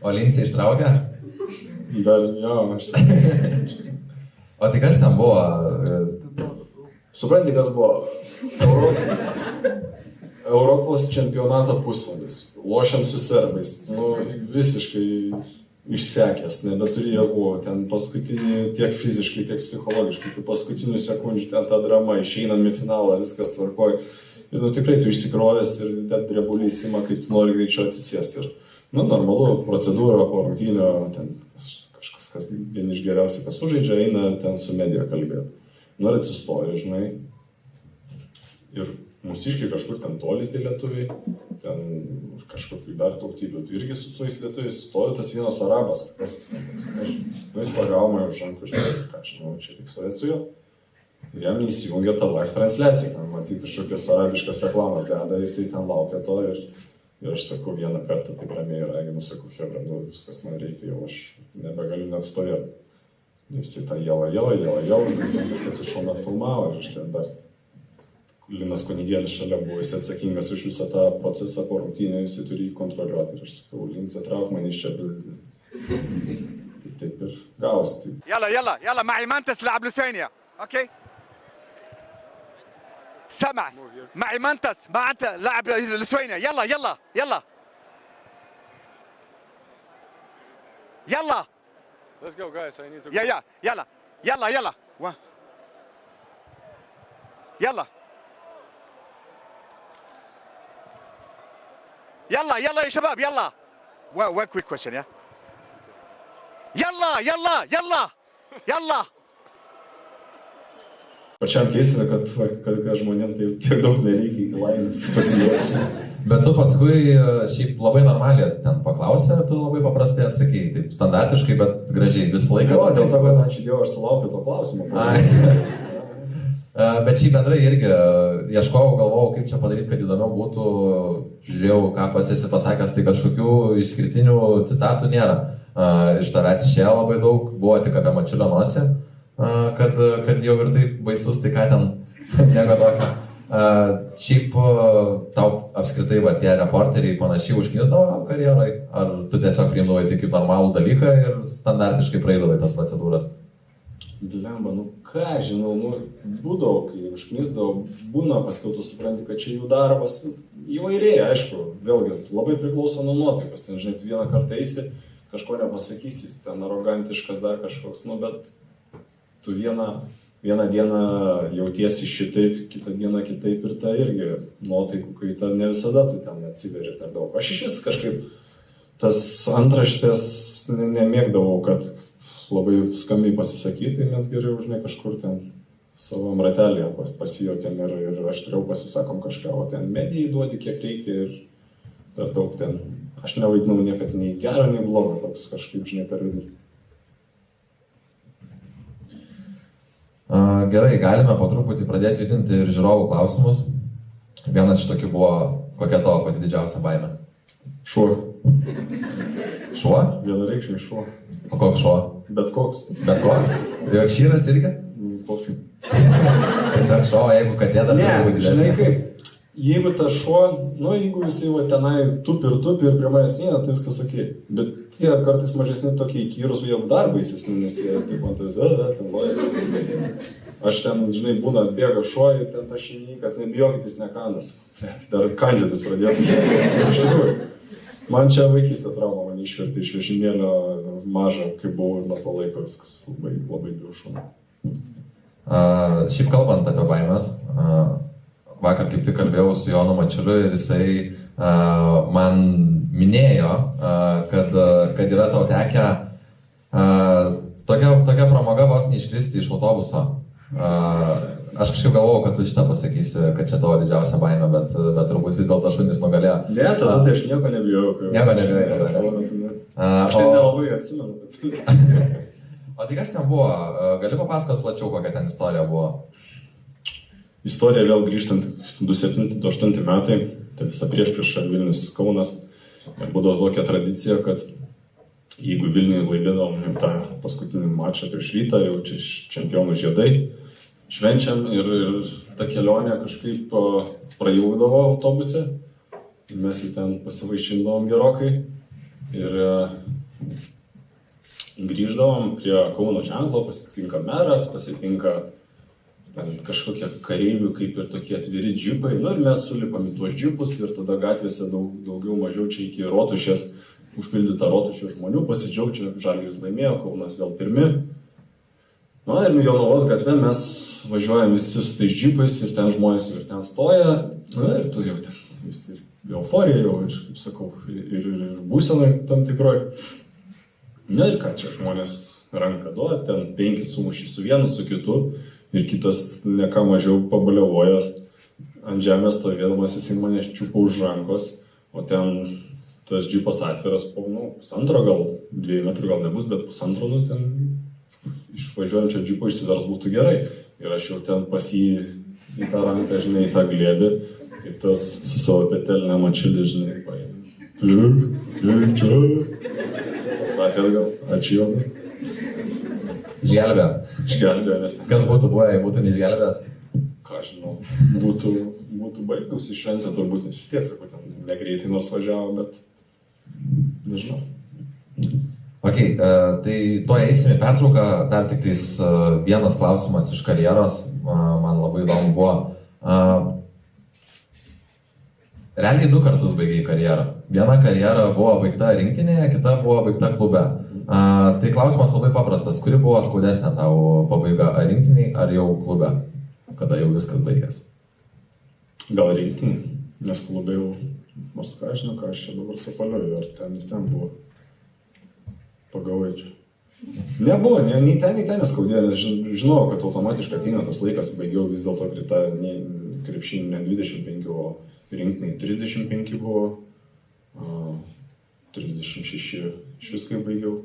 O Lindsay ištraukė? Dar, jo, aš... O tai kas ten buvo? Supranti, kas buvo? Europos čempionato pusvalis. Lošiam su serbais. Nu, visiškai išsekęs, nebeturi jėgų. Ten paskutinį tiek fiziškai, tiek psichologiškai. Kaip paskutinių sekundžių ten ta drama, išeinam į finalą, viskas tvarkoj. Ir nu, tikrai tu išsikrovęs ir net drebuliai įsima, kaip tu nori greičiau atsisėsti. Ir, nu, normalu, procedūra po rungtynio, ten kažkas, kas vieni iš geriausiai, kas sužaidžia, eina ten su medija kalbėti. Nu, ir atsistoja, žinai. Ir mūsiškai kažkur ten toli tie lietuviai, ten kažkokių dar tautybių. Irgi su tais lietuviais stovi tas vienas arabas, ar kas jis ten toks. Nu, jis pagauma už rankų, ką aš žinau, čia reiks stovėti su juo. Ir jam neįsijungia ta live transliacija, ten matyti kažkokias arabiškas reklamas deda, jisai ten laukia to ir aš sakau vieną kartą, taip ramiai raginu, sakau, hebra, nu, viskas man reikia, jau aš nebegaliu net stovėti. Jisai tą jelą, viskas iš šono filmavo ir aš ten dar Linas Kunigėlis šalia buvo, jis atsakingas už visą tą procesą po rungtynę, jisai turi jį kontroliuoti ir aš sakau, Linas atrauk mane iš čia, taip ir gausi. يلا معي مانتس لعب لوثينيا اوكي سمع معي مانتس ما انت لاعب لوثينيا يلا Let's go, guys. I need to go. يلا يلا يا شباب يلا one quick question yeah يلا Pačiam keista, kad žmonėm tai tiek daug nereikia iki laimės pasijaučia. Bet tu paskui šiaip labai normaliai ten paklausė, tu labai paprastai atsakėjai, taip standartiškai, bet gražiai visą laiką. Jo, dėl to, kad ačiū Dievui, aš sulaukiu to klausimo. Bet šiaip bendrai irgi ieškojau, galvojau, kaip čia padaryti, kad įdomiau būtų, žiūrėjau, ką pats esi pasakęs, tai kažkokių išskirtinių citatų nėra. Iš tavęs išėjo labai daug, buvo tik apie Mačiulio nosį, kad jau ir taip baisus, tai ką ten, nieko tokio. Šiaip tau apskritai va, tie reporteriai panašiai užknisdavo karjerai, ar tu tiesiog priimdavai tik kaip normalų dalyką ir standartiškai praeidavai tas procedūras? Lemba, nu ką žinau, nu būdavo, kai užknisdavo, būna paskiau tu supranti, kad čia jų darbas įvairiai, aišku, vėlgi labai priklauso nuo nuotaikos, ten žinai, tu vieną kartą eisi, kažko nepasakysi, ten arogantiškas dar kažkoks, nu bet tu vieną dieną jautiesi šitaip, kitą dieną kitaip ir ta irgi nuotaikų kaita ne visada tu ten atsiveria per daug. Aš iš vis kažkaip tas antraštės nemėgdavau, kad labai skambiai pasisakyti, mes geriau, žinai, kažkur ten savam ratelėje pasijokiam ir aštriau pasisakom kažką, o ten medijai duodi kiek reikia ir per daug ten. Aš nevaidinau niekad nei gero, nei blogo, toks kažkaip, žinai, per vidurį. Gerai, galime po truputį pradėti judinti ir žiūrovų klausimus. Vienas iš tokių buvo, kokia tavo pati didžiausia baimė? Šuo. Šuo? Vienareikšmiai šuo. O koks šuo? Bet koks. Bet koks? Jorkšyras irgi? Pofig. Tiesiog šuo, jeigu katė dar būtų didesnė. Žinai kaip, jeigu tas šuo, nu jeigu jisai va tenai tupi ir prie manęs neina, tai viskas ok. Bet tie kartais mažesni tokie įkyrus, jau dar baisesni, nes jie taip man tai, ten loja. Aš ten, žinai, būna, bėga šuo ir ten tas šeimininkas, nebijokit, jis nekanas. Dar kandžiotis pradėtų. Iš tikrųjų, man čia vaikystės trauma mane išvertė iš vežimėlio mažą, kai buvau ir nuo to laiko viskas labai, labai bijau šunų. Šiaip kalbant apie baimės, vakar kaip tik kalbėjau su Jonu Mačiuliu ir jisai man minėjo, kad yra tau tekę tokia pramoga vos neiškristi iš autobuso. Aš kažkaip galvojau, kad tu šitą pasakysi, kad čia tavo didžiausia baimė, bet turbūt vis dėlto šunys nugalėjo. Ne, tada tai aš nieko nebijau. Nieko nebijau. Aš tai nelabai atsimenu. O tai kas ten buvo? Gali papasakoti plačiau, kokia ten istorija buvo? Istorija vėl grįžtant 2007-2008 metai, tai visa prieš Vilnius Kaunas. Ir būdavo tokia tradicija, kad jeigu Vilniuje laimėdavom tą paskutinį mačą prieš Rytą, jau čia čempionų žiedai, švenčiam ir ta kelionė kažkaip prailgdavo autobuse, mes jau ten pasivaišindavom gerokai ir grįždavom prie Kauno ženklo, pasitinka meras, pasitinka ten kažkokie kareivių kaip ir tokie atviri džipai, ir mes sulipam į tuos džipus ir tada gatvėse daugiau mažiau čia iki Rotušės, užpildyta Rotušės žmonių, pasidžiaugčia, Žalgiris laimėjo, Kaunas vėl pirmi. Ir Jonavos gatve mes važiuojam visi su tais džipais ir ten žmonės ir ten stoja, ir tu jau ten visi euforija, jau, ir, kaip sakau, ir būsenai tam tikroj. Ir ką čia žmonės ranką duoda, ten 5 sumušį su vienu, su kitu. Ir kitas neką mažiau pabaliavojęs ant žemės stovėdamas, jis mane čiupo už rankos, o ten tas džipas atviras po, pusantro gal, 2 metrų gal nebus, bet pusantro, ten išvažiuojančio džipo išsivers būtų gerai. Ir aš jau ten pas jį į tą ranką, žinai, į tą glėbį, tai tas su savo petelinę mačiulį, žinai, paėmė. Čia. Statė gal, ačiū jau. Išgelbėjo, nes kas būtų buvę, jei būtų neišgelbėjęs? Ką žinau, būtų baigusi šventę, turbūt vis tiek, sakau, ten negreitai nors važiavo, bet nežinau. Ok, tai to eisime į pertrauką, dar tik tais vienas klausimas iš karjeros, man labai įdomu buvo. Realiai 2 kartus baigiai karjerą. Viena karjera buvo baigta rinktinėje, kita buvo baigta klube. Tai klausimas labai paprastas. Kuri buvo skaudesnė tau pabaiga, ar rinktiniai, ar jau klube, kada jau viskas baigės? Gal rinktiniai, nes klube jau, nors ką žinau, ką aš čia dabar sapalioju, ar ten buvo pagavaičių. Nebuvo, nei ten neskaudėjo, nes žinau, kad automatiškai ateina tas laikas, baigiau vis dėlto krepšinį ne 25, o rinktiniai 35 buvo, 36 iš viskai baigiau.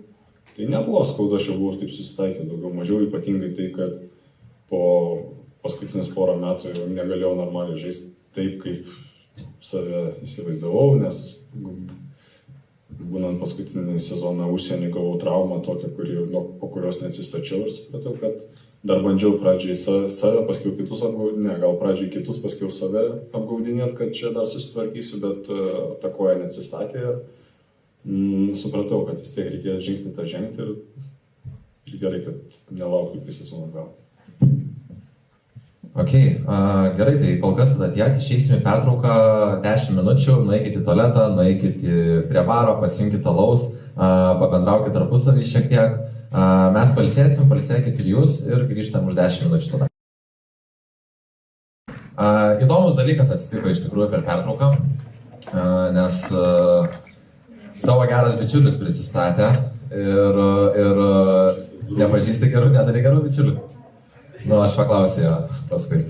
Tai nebuvo skauda, aš jau buvau taip susitaikęs daugiau mažiau, ypatingai tai, kad po paskutinius porą metų jau negalėjau normaliai žaisti taip, kaip save įsivaizdavau, nes būnant paskutinį sezoną užsienį gavau traumą tokią, po kurios neatsistačiau ir supratau, kad dar bandžiau pradžiai save, paskiau kitus gal pradžiai kitus, paskiau save apgaudinėt, kad čia dar susitvarkysiu, bet ta koja neatsistatė ir supratau, kad vis tiek reikėjo žingsnį tą žengti ir gerai, kad nelaukiu iki sezono galo. Ok, gerai, tai kol kas tada tiek, išeisime pertrauką 10 minučių, nueikit į tualetą, nueikit prie baro, pasimkit alaus, pabendraukit tarpusavį šiek tiek, mes pailsėkit ir jūs ir grįžtam už 10 minučių tada. Įdomus dalykas atsitiko iš tikrųjų per pertrauką, nes tavo geras bičiulis prisistatė ir nepažįsti gerų, neturi gerų bičiulių. Aš paklausiu jo paskui.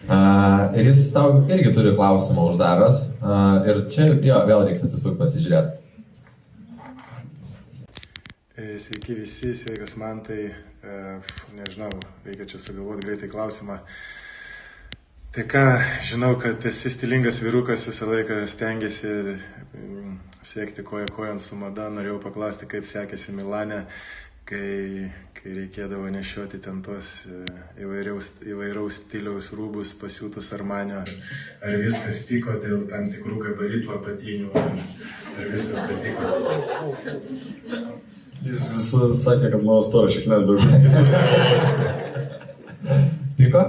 Ir jis tau irgi turi klausimą uždavęs. Ir čia vėl reiks atsisukti pasižiūrėti. Sveiki visi, sveikas Mantai. Nežinau, reikia čia sugalvoti greitai klausimą. Tai ką, žinau, kad esi stilingas vyrukas, visą laiką stengiasi siekti koja kojon su mada. Norėjau paklausti, kaip sekėsi Milane, kai reikėdavo nešioti ten tos įvairaus stiliaus rūbus pasiūtus Armanio. Ar viskas tiko dėl tam tikrų gabaritų apatinių, ar viskas patiko? Jis sakė, kad mano storą šiek tiek daug. Tiko?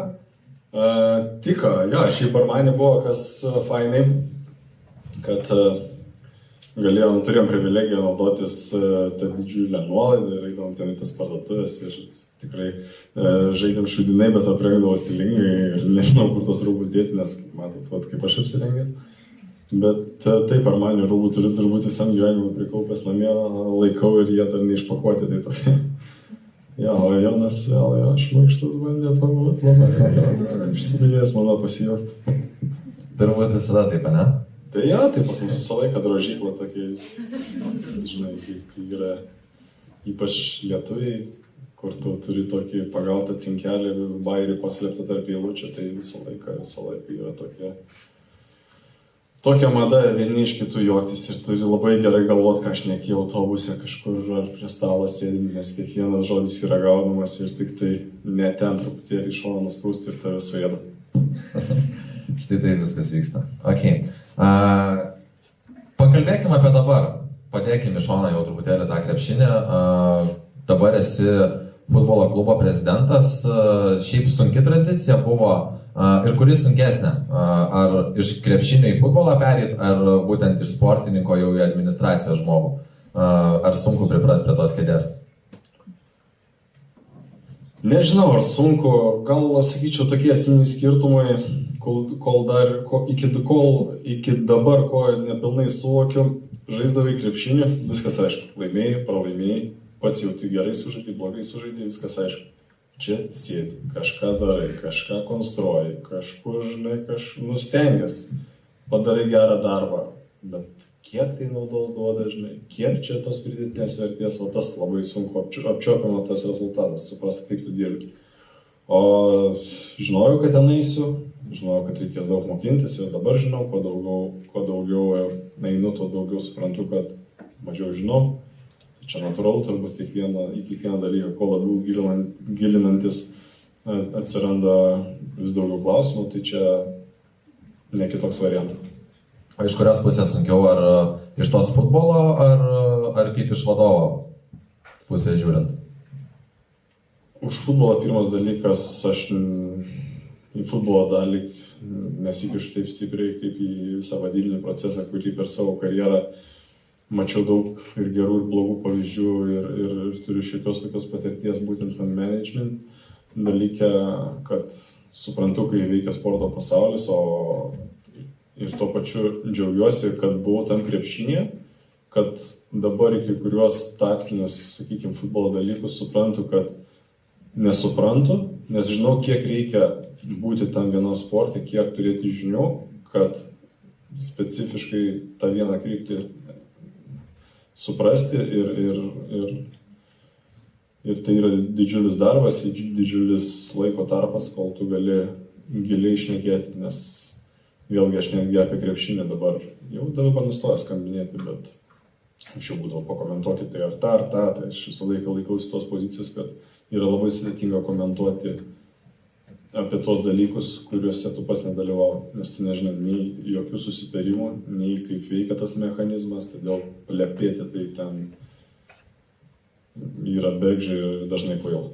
Tiko, jo, šiaip Armani buvo kas fainai, kad turėjom privilegiją naudotis tą didžiulę nuolaidą ir eidom ten į tas parduotuvės ir tikrai žaidėm šudinai, bet aprengdavo stilingai ir nežinau, kur tos rūbus dėti, nes matot, kaip aš apsirengęs. Bet taip, Armani rūbų turiu turbūt visam gyvenimui prikaupęs namie, laikau ir jie dar neišpakuoti, tai tokie. Jo, Jonas vėl, šmaikštus bandė pabūti labai, išsiminėjęs mano pasijuokti. Turbūt visada taip, ne? Tai jo, tai pas mus visą laiką drožykla tokia, žinai, kai yra ypač lietuviai, kur tu turi tokį pagautą cinkelį, bairį paslėptą tarp eilučių, tai visą laiką yra tokia tokia mada vieni iš kitų juoktis ir turi labai gerai galvoti, ką aš nekėjau autobuse kažkur ar prie stalo sėdint, nes kiekvienas žodis yra gaunamas ir tik tai ne ten truputėlį iš šono nusprūsti ir tave suėda. Štai tai viskas vyksta. Okay. Pakalbėkime apie dabar. Padėkime į šoną jau truputėlį tą krepšinį. Dabar esi futbolo klubo prezidentas. Šiaip sunki tradicija buvo. Ir kuris sunkesnė? Ar iš krepšinio į futbolą perėt, ar būtent iš sportininko jau į administracijos žmogų? Ar sunku priprasti prie tos kėdės? Nežinau, ar sunku. Gal, sakyčiau, tokie esminiai skirtumai, iki dabar, ko nepilnai suvokiu, žaisdavai krepšinį, viskas aišku. Laimėjai, pralaimėjai, pats jau tai gerai sužaidai, blogai sužaidai, viskas aišku. Čia sėdi, kažką darai, kažką konstruoji, kažkur, žinai, nustengias, padarai gerą darbą, bet kiek tai naudos duoda, žinai, kiek čia tos pridėtinės vertės, o tas labai sunku apčiuopiama tas rezultatas, suprasti, kaip tu dirbi. O žinojau, kad ten eisiu, žinojau, kad reikės daug mokintis ir dabar žinau, kuo daugiau einu, tuo daugiau suprantu, kad mažiau žinau. Čia natūralu, turbūt į kiekvieną dalyką, kuo labiau gilinantis atsiranda vis daugiau klausimų, tai čia ne kitoks variantas. O iš kurios pusės sunkiau, ar iš tos futbolo, ar kaip iš vadovo pusės žiūrint? Už futbolą pirmas dalykas, aš į futbolo dalį nesikišu taip stipriai, kaip į visą vadybinį procesą, kurį per savo karjerą mačiau daug ir gerų, ir blogų pavyzdžių ir turiu šiokios tokios patirties būtent tam management dalyke, kad suprantu, kai veikia sporto pasaulis, ir tuo pačiu džiaugiuosi, kad buvau tam krepšinėje, kad dabar iki kuriuos taktinius, sakykime, futbolo dalykus suprantu, kad nesuprantu, nes žinau, kiek reikia būti tam vienam sporte, kiek turėti žinių, kad specifiškai tą vieną kryptį suprasti ir tai yra didžiulis darbas, didžiulis laiko tarpas, kol tu gali giliai šnekėti, nes vėlgi aš netgi apie krepšinį dabar nustoju skambinėti, bet anksčiau būdavo pakomentuokite ar tą, tai aš visą laiką laikausi tos pozicijos, kad yra labai sudėtinga komentuoti apie tos dalykus, kuriuose tu pats nedalyvauji, nes tu nežinai nei jokių susitarimų, nei kaip veikia tas mechanizmas, todėl plepėti tai ten yra bergžiai ir dažnai kvaila.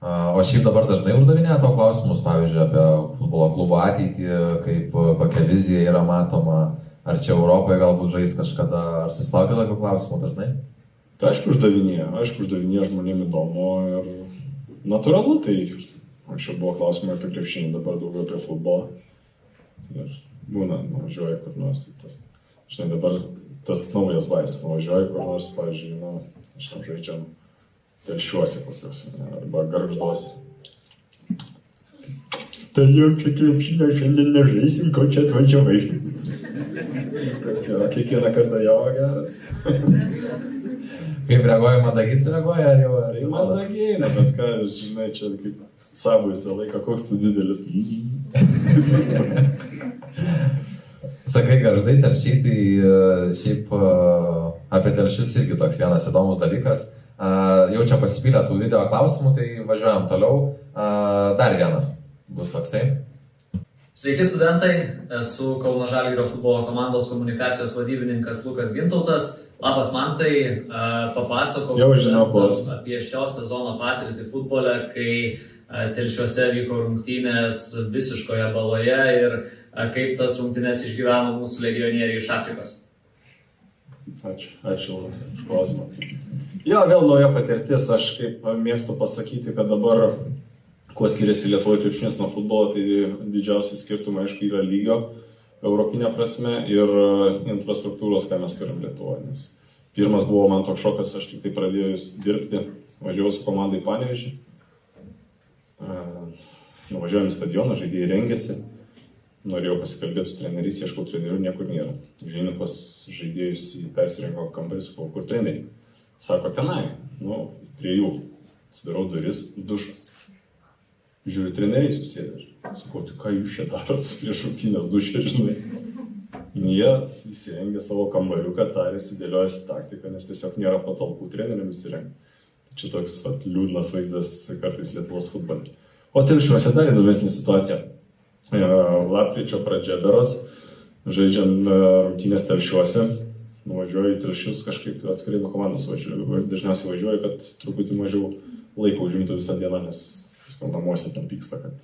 O šiaip dabar dažnai uždavinėja tau klausimus, pavyzdžiui, apie futbolo klubo ateitį, kaip kokia vizija yra matoma, ar čia Europoje galbūt žais kažkada, ar susilaukia tokių klausimų dažnai? Tai aišku uždavinėja žmonėm įdomu ir natūralu, tai anksčiau buvo klausimai apie krepšinį, dabar daugiau apie futbolą. Ir būna, nuvažiuoja kur nors, žinai, dabar tas naujas vairis, nuvažiuoja kur nors, pavyzdžiui, aš tam žaidžiam telšiuosi kokiuose, arba gargžduosi. Tai jau čia krepšinio šiandien nežaisim, ko čia atvažiavai. Kiekvieną kartą jo geras. Kaip reaguoja, mandagiai sureaguoja, ar jau... Tai mandagiai, bet ką, žinai, čia kaip savų visą laiką, koks tu didelis. Sakai, Gargždai, Telšiai, tai šiaip apie Telšius irgi toks vienas įdomus dalykas. Jau čia pasipylė tų video klausimų, tai važiuojam toliau. Dar vienas bus toksai. Sveiki studentai, esu Kauno Žalgirio futbolo komandos komunikacijos vadybininkas Lukas Gintautas. Labas Mantai, papasakok apie šio sezono patirtį futbole, kai Telšiuose vyko rungtynės visiškoje baloje ir kaip tas rungtynes išgyveno mūsų legionieriai iš Afrikos. Ačiū už klausimą. Jo, vėl nauja patirtis, aš kaip mėgstu pasakyti, kad dabar, kuo skiriasi Lietuvoje krepšinis nuo futbolo, tai didžiausi skirtumai, aišku, yra lygio, europinė prasme ir infrastruktūros, ką mes turim Lietuvoje. Nes pirmas buvo man toks šokas, aš tik tai pradėjus dirbti, važiavau su komandai į Panevėžį, nuvažiavome į stadioną, žaidėjai rengėsi, norėjau pasikalbėti su treneriais, ieškau trenerių, niekur nėra. Žaidžiu pas žaidėjus į persirengimo kambarį, sakau, kur treneriai? Sako, tenai, prie jų. Atsidarau duris, dušas. Žiūriu, treneriai susėdė. Sakau, tai ką jūs čia darot prieš rungtynes dušę, žinai? Jie įsirengė savo kambariuką, tarėsi, dėliojasi taktiką, nes tiesiog nėra patalpų treneriam įsirengti. Čia toks liūdnas vaizdas kartais Lietuvos futbolė. O Telšiuose dar įdomesnė situacija. Lapkričio pradžia berods, žaidžiant rungtynės Telšiuose, nuvažiuoju į Telšius, kažkaip atskirai nuo komandos važiuoju. Dažniausiai važiuoju, kad truputį mažiau laiko užimtų visą dieną, nes viskam namuose ten pyksta, kad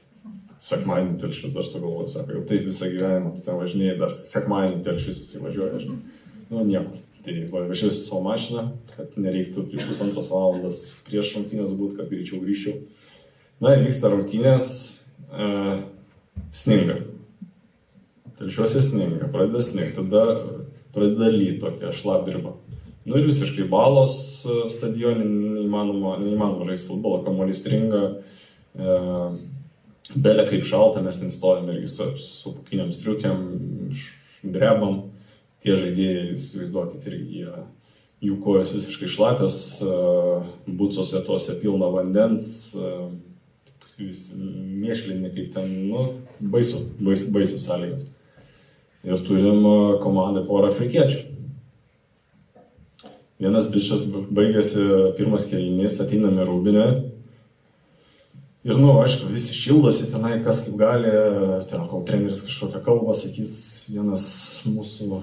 sekmadienį Telšius, aš sugalvoju, sako, jau taip visą gyvenimą, tu ten važinėjai, dar sekmadienį Telšius įsivažiuoju, žinai. Nu, nieko. Tai važiuosiu savo mašiną, kad nereiktų prieš 1,5 valandos prieš rungtynės būt, kad greičiau grįžčiau. Na, vyksta rungtynės, sninga. Telšiuose sninga, pradeda snigti, tada pradeda lyt tokia šlapdriba. Nu ir visiškai balos stadione, neįmanoma žaisti futbolą, kamuolys stringa, belė kaip šalta, mes ten stovime irgi su pukiniam striukiam, drebam. Tie žaidėjai, įsivaizduokit, irgi jų kojos visiškai šlapios, bucose tuose pilna vandens, mėšlinė kaip ten, nu, baisus sąlygos. Ir turim komandą porą afrikiečių. Vienas bičas baigėsi pirmas kėlinys, ateiname Rūbinę. Ir, nu, aišku, visi šildosi tenai, kas kaip gali, ten, kol treneris kažkokią kalbą sakys, vienas mūsų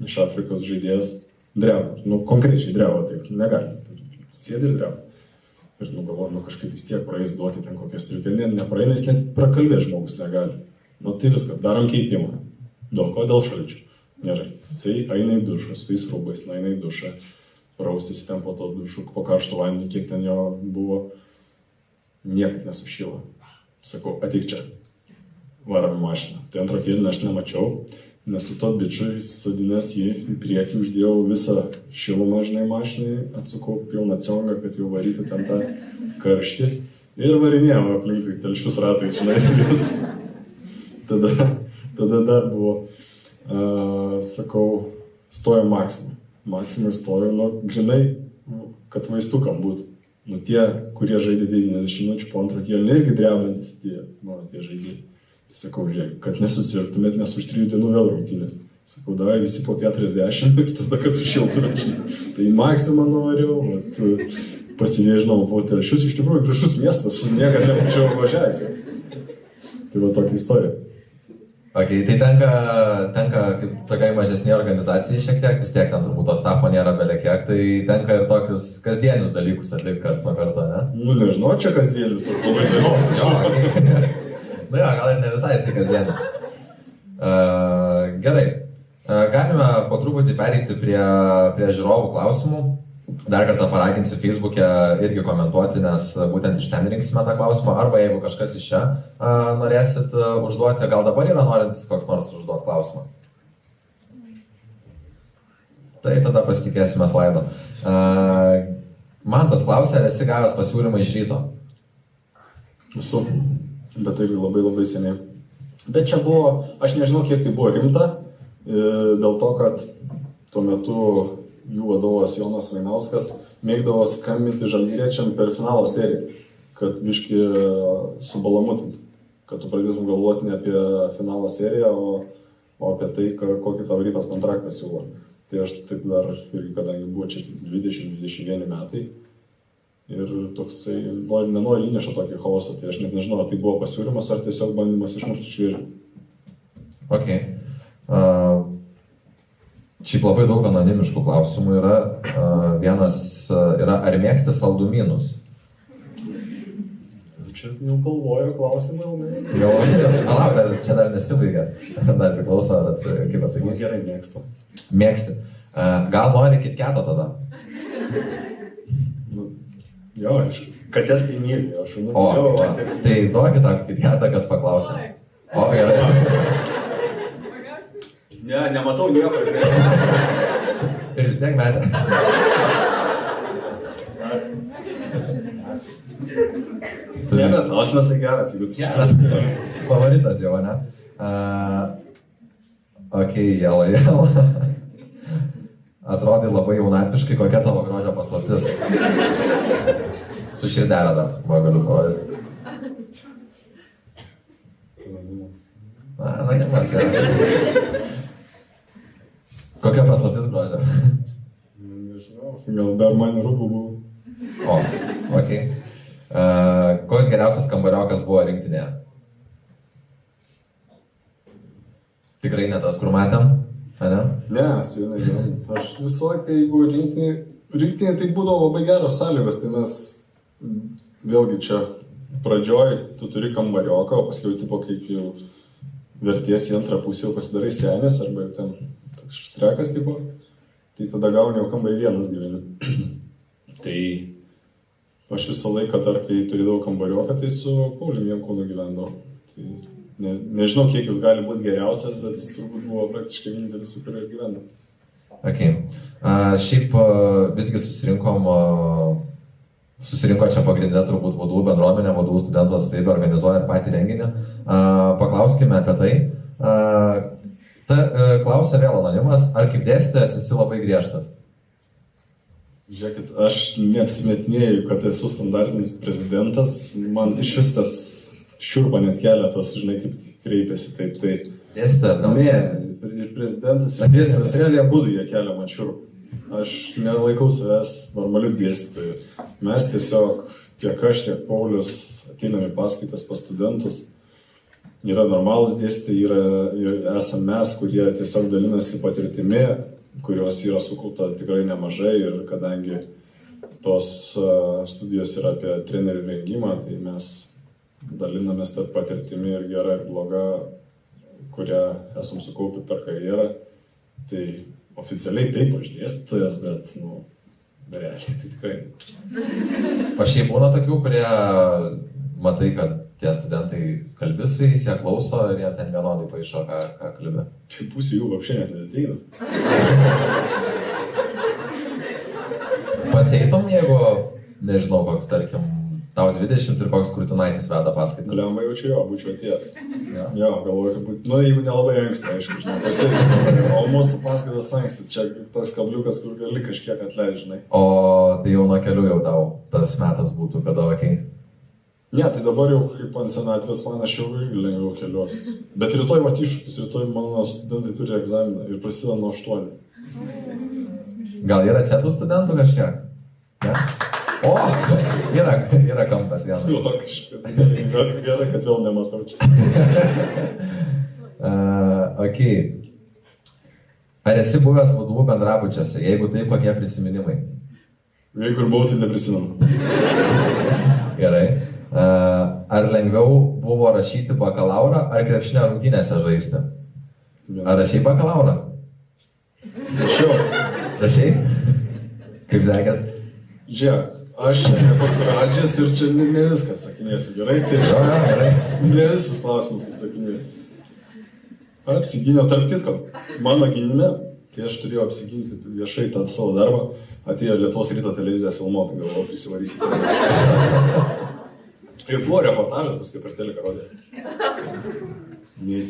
iš Afrikos žaidėjas dreba, nu, konkrečiai dreba, tai negali, sėdi ir dreba. Ir, nu, galvoju, nu, kažkaip vis tiek praeis, duokit ten kokią striukę, nepraeina, jis net prakalbėti žmogus negali. Nu, tai viskas, darom keitimą. Dėl ko? Dėl šalčių. Gerai, jisai eina į dušą, su tais rūbais, eina į dušą, prausėsi ten po to dušų, po karštų vandenį, kiek ten jo buvo, niekaip nesušyla. Sakau, ateik čia, varam į mašiną. Tai antro kėlinio aš nemačiau, nes su to bičiu įsisodinęs jį į priekį, uždėjau visą šilumą, žinai, mašinai, atsukau pilną ciongą, kad jau varyti ten tą karštį ir varinėjom aplinkui Telšius ratai, žinai, tada dar buvo, sakau, stojo Maksimui. Maksimui stojo, nu, grinai, kad vaistukam būtų. Nu, tie, kurie žaidė 90 minučių po antro kėlinio, irgi drebantis, tie žaidėjai. Sakau, žiūrėk, kad nesusirgtumėt, nes už 3 dienų vėl rungtynės. Sakau, davai visi po 40 ir tada, kad sušiltume. Tai Maksimą nuvariau, pasivėžinau po Telšius, iš tikrųjų gražus miestas, niekada nemačiau važiavęs. Tai va tokia istorija. Ok, tai tenka kaip tokiai mažesnė organizacijai šiek tiek, vis tiek ten turbūt to stafo nėra belekiek, tai tenka ir tokius kasdienius dalykus atlikti karts nuo karto, ne? Nu, nežinau, čia kasdienius, turbūt labai gerai. Na jo, gal ir ne visai jisai kasdienis. Gerai, galime po truputį pereiti prie žiūrovų klausimų. Dar kartą paraginsiu Facebook'e irgi komentuoti, nes būtent iš ten rinksime tą klausimą. Arba jeigu kažkas iš čia norėsit užduoti, gal dabar yra norintis koks nors užduoti klausimą. Tai tada pasitikėsime slaido. Man tas klausė, ar esi gavęs pasiūlymą iš Ryto? Esu. Bet tai labai labai seniai. Bet čia buvo, aš nežinau, kiek tai buvo rimta, dėl to, kad tuo metu jų vadovas Jonas Vainauskas mėgdavo skambinti žalgiriečiam per finalo seriją, kad biškį subalamutinti, kad tu pradėtum galvoti ne apie finalo seriją, o apie tai, kokį tavo Rytas kontraktą siūlo. Tai aš taip dar, irgi kadangi buvo čia 20-21 metai, ir toksai, nenori įneša tokį chaosą, tai aš net nežinau, ar tai buvo pasiūlymas, ar tiesiog bandymas išmušti šviežių. Ok. Šiaip labai daug anonimiškų klausimų yra. Vienas yra, ar mėgsti saldumynus? Čia jau galvoju klausimą, ne? Jau, palauk, čia dar nesibaigia. Dar priklauso, kaip atsakysi. Gerai mėgstu. Mėgsti. Gal nori KitKato tada? Jo, katės tai myli, aš šunų. O, tai duokit tą KitKatą, kas paklausė. O, gerai. Ne, nematau nieko. Ir vis tiek metė. Ne, bet klausimas tai geras, jeigu tu geras. Favoritas jau, ne? Ok, jela. Atrodai labai jaunatviškai, kokia tavo grožio paslaptis. Su širdelė dar, man galiu parodyti. Anonimas yra. Kokia paslaptis grožio? Nežinau, gal be mane rūbų buvo. O, okei. Koks geriausias kambariokas buvo rinktinėje? Tikrai ne tas, kur matėm, ne? Ne, su juo nežinau. Aš visą laiką, jeigu rinktinė, tai būdavo labai geros sąlygos, tai mes vėlgi čia pradžioj tu turi kambarioką, o paskui tipo kaip jau verties į antrą pusę jau pasidarai senis, arba jau ten toks štrekas tipo, tai tada gauni jau kambarį vienas gyveni. Tai aš visą laiką dar, kai turėdavau kambarioką, tai su Paulium Jankūnu gyvendavau. Tai nežinau, kiek jis gali būti geriausias, bet jis turbūt buvo praktiškai vienintelis, su kuriuo gyvendavau. Okay. Šiaip visgi susirinko čia pagrindinė turbūt vadovų bendruomenė, vadovų studentų atstovybė organizuoja ir patį renginį. Paklauskime apie tai. Klausia vėl anonimas, ar kaip dėstytojas esi labai griežtas? Žiūrėkit, aš neapsimetinėjau, kad esu standartinis prezidentas, man iš vis tas šiurpa net keletas, žinai, kaip kreipiasi taip. Dėstytojas gal? Ne, ir prezidentas, ir dėstytojas, realiai abudu jie kelia man šiurpą. Aš nelaikau savęs normalių dėstytojų. Mes tiesiog, tiek aš, tiek Paulius, ateinam į paskaitas pas studentus. Yra normalūs dėstytojai, esame mes, kurie tiesiog dalinasi patirtimi, kurios yra sukaupta tikrai nemažai ir kadangi tos studijos yra apie trenerių rengimą, tai mes dalinamės tą patirtimi ir gerą ir blogą, kurią esam sukaupę per karjerą. Tai oficialiai taip aš dėstytojas, bet, realiai tai tikrai. O šiaip būna tokių, kurie matai, kad tie studentai kalbi su jais, jie klauso ir jie ten vienodai paišo, ką kalbi. Tai pusė jų vapšė net neateina. Pats eitum, jeigu, nežinau, koks, tarkim, tau 20 ir koks Kurtinaitis veda paskaitas. Lemba jaučiu jo, būčiau atėjęs. Ja. Jo, galvoju, kad būtų, jeigu nelabai anksti, aišku, žinai, pasėdė. O mūsų paskaitas anksti, čia toks kabliukas, kur gali kažkiek atleidži, žinai. O tai jau nuo kelių jau tau tas metas būtų, kada okei? Ne, tai dabar jau kaip ant senatvės man aš jau lengviau keliuos. Bet rytoj mat iššūkis, rytoj mano studentai turi egzaminą ir prasideda nuo 8. Gal yra čia tų studentų kažkiek? Ne? O, yra kampas vienas. Jo, kažkas. Gerai, kad vėl nematau čia. Okay. Ar esi buvęs vadovų bendrabučiuose? Jeigu taip, kokie prisiminimai? Jeigu ir buvau, tai neprisimenu. Gerai. Ar lengviau buvo rašyti bakalaurą ar krepšinio rungtynėse žaisti? Ar rašai bakalaurą? Rašiau. Rašai? Kaip sekės? Žiūrėk, aš čia ne pats radžės ir čia ne viską atsakinėsiu, gerai? Gerai. Ne visus klausimus atsakinėsiu. Apsigyniau, tarp kitko, mano gynime, kai aš turėjau apsiginti viešai tą savo darbą, atėjo Lietuvos ryto televizija filmuoti, galvoju, prisivarysiu. Ir buvo reportažas, paskui per teleką rodė.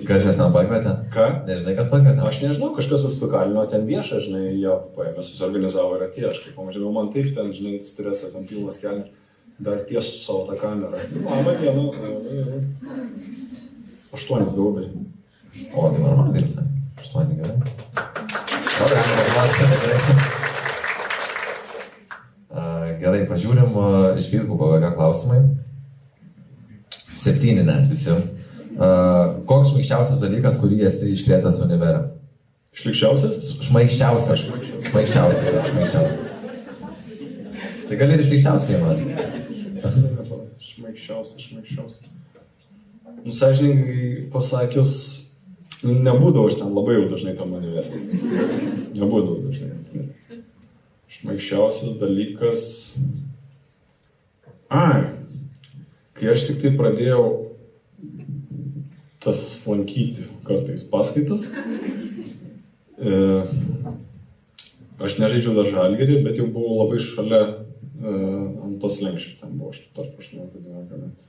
Kas jas ten pakvietė? Ką? Nežinai, kas pakvietė? Aš nežinau, kažkas užstukalino ten viešą, žinai, jie paėmė, susiorganizavo ir atėjo, aš kaip pamačiau, man taip ten, žinai, stresą, ten pilnas kelnių, dar tiesų savo tą kamerą. Mama viena, 8 gaubai. O, tai normaliai visai. 8 gerai. Gerai, pažiūrim iš Facebooko, kokie klausimai. 7 net visi. Koks šmaikščiausias dalykas, kurį esi iškrėtęs univere? Šmaikščiausias? Šmaikščiausias. Tai gali ir šmaikščiausiai, man. Šmaikščiausias. Sąžininkai pasakius, nebūdavo aš ten labai jau dažnai tam univere. Nebūdavo dažnai. Šmaikščiausias dalykas... Kai aš tik tai pradėjau tas lankyti kartais paskaitas, aš nežaidžiau dar Žalgirį, bet jau buvau labai šalia ant tos lenkščių, ten buvo tarp 18-19 metų.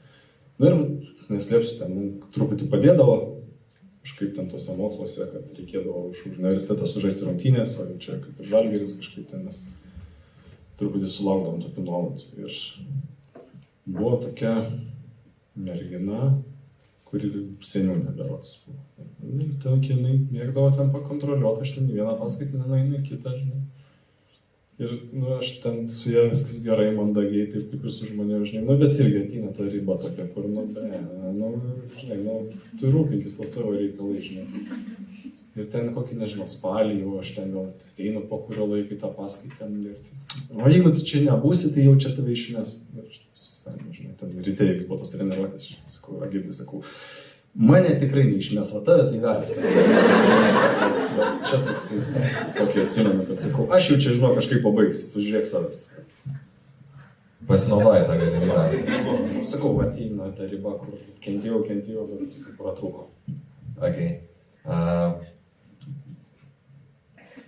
Ir neslėpsiu, ten truputį padėdavo, kažkaip ten tose moksluose, kad reikėdavo už universitetą sužaisti rungtynės, o čia kaip ir Žalgiris kažkaip ten mes truputį sulaukdavom tokių nuolaidų. Ir buvo tokia mergina, kuri seniau neberots. Tokia, jinai mėgdavo ten pakontroliuoti, aš ten į vieną paskaitą nenueinu, į kitą, žinai. Ir, aš ten su ja viskas gerai, mandagiai, taip kaip ir su žmonėmis, žinai, bet irgi ateina ta riba tokia, kur, žinai, tu rūpinkis to savo reikalai, žinai. Ir ten kokį, nežinau, spalį, jau aš ten gal ateinu po kurio laikui tą paskaitą. O jeigu tu čia nebūsi, tai jau čia tave išmes. Ir aš susipainiu, žinai, ten ryte, jeigu po tos treniruotės, sakau, Agirdi, sakau, mane tikrai neišmės, o tave tai gali, sakau. Čia toks, tokį atsimenu, kad sakau, aš jau čia, žinau, kažkaip pabaigsiu, tu žiūrėk savęs. Pasinaudoji tą galimybę. Sakau, ateina ta riba, kur kentėjau, bet paskui pratrūko. Okay.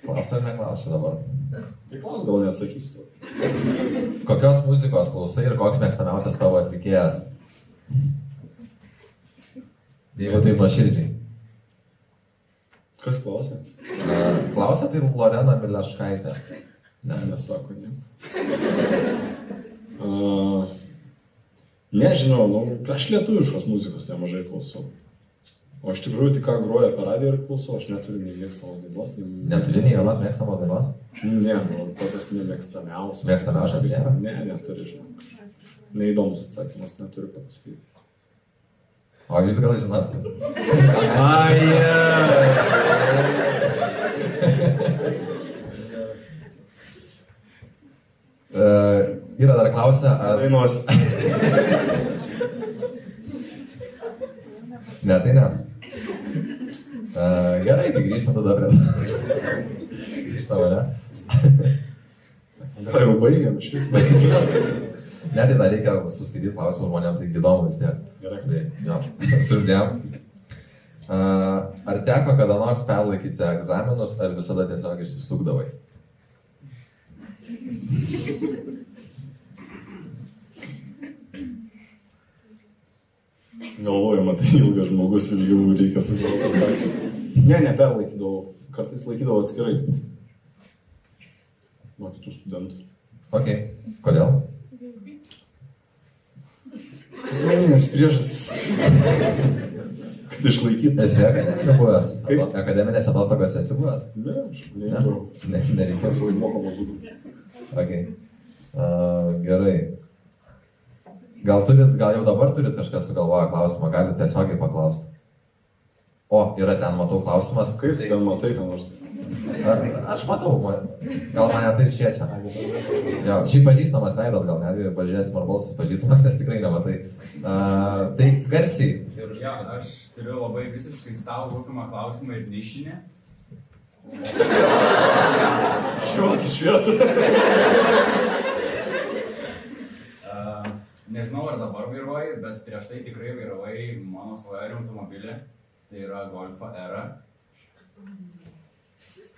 Klausia ar neklausia dabar? Tai klaus, gal neatsakysiu. Kokios muzikos klausai ir koks mėgstamiausias tavo atlikėjas? Jeigu tai nuoširdžiai. Kas klausia? Klausia tai Lorena Mileškaitė. Ne, nesako, ne. Nežinau, aš lietuviškos muzikos nemažai klausau. O iš tikrųjų, tik ką groja per radiją ir klausau, aš neturiu nei mėgstamos dainos. Neturi nei vienos mėgstamos dainos? Ne, tokias nemėgstamiausias. Mėgstamiausias nėra? Ne, neturiu, žinau. Neįdomus atsakymas, neturiu ką pasakyti. O jūs gal žinot? Yra dar klausia, ar... Dainos. Ne, tai ne. Gerai, tai grįžtam tada prie... Grįžtam, ne? Gal jau baigiam, šis baigiam. Ne, tai dar reikia suskaityti klausimų žmonėm, tai įdomu vis tiek. Gerai. Jo, surinkdėjom. Ar teko kada nors perlaikyti egzaminus, ar visada tiesiog išsisukdavai? Galvoju, matai, ilgas žmogus, ilgiau reikia sugalvoti atsakymą. Ne, neperlaikydavau. Kartais laikydavau atskirai. Nuo kitų studentų. Ok, kodėl? Asmeninės priežastis. Kad išlaikyti. Esi akademinė buvęs? Kaip? Akademinės atostogos esi buvęs? Ne, aš neįdavau. Nereikėjo. Aš labai mokamą būdų. Ok. Gerai. Gal jau dabar turit kažką sugalvoję klausimą, galite tiesiogiai paklausti. O, yra ten, matau, klausimas. Kaip ten matai, ką nors? Aš matau, gal mane tai šviečia. Jo, šiaip pažįstamas veidas, gal netgi pažiūrėsim, ar balsas pažįstamas, nes tikrai nematai. Tai garsiai. Ja, aš turiu labai visiškai savo rūpimą klausimą ir nišinę. Šiuokis šviesą. Nežinau, ar dabar vairuoji, bet prieš tai tikrai vairavai mano svajonių automobilį. Tai yra Golfa Era.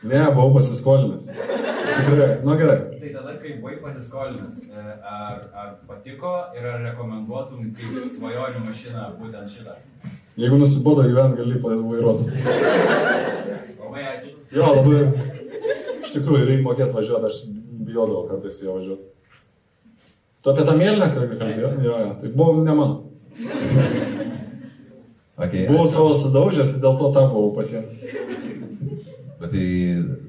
Ne, buvau pasiskolinęs. Tikrai, gerai. Tai tada, kai buvai pasiskolinęs, ar patiko ir ar rekomenduotum kaip svajonių mašiną būtent šitą? Jeigu nusibodo gyvent, gali vairuoti. Labai ačiū. Jo, labai. Iš tikrųjų, reikia mokėti važiuoti, aš bijodavau kartais ją važiuoti. Tu apie tą mėlyną kalbėjau? Jo, tai buvo ne mano. Okay, buvau savo sudaužęs, tai dėl to tą buvau pasiemęs. Bet tai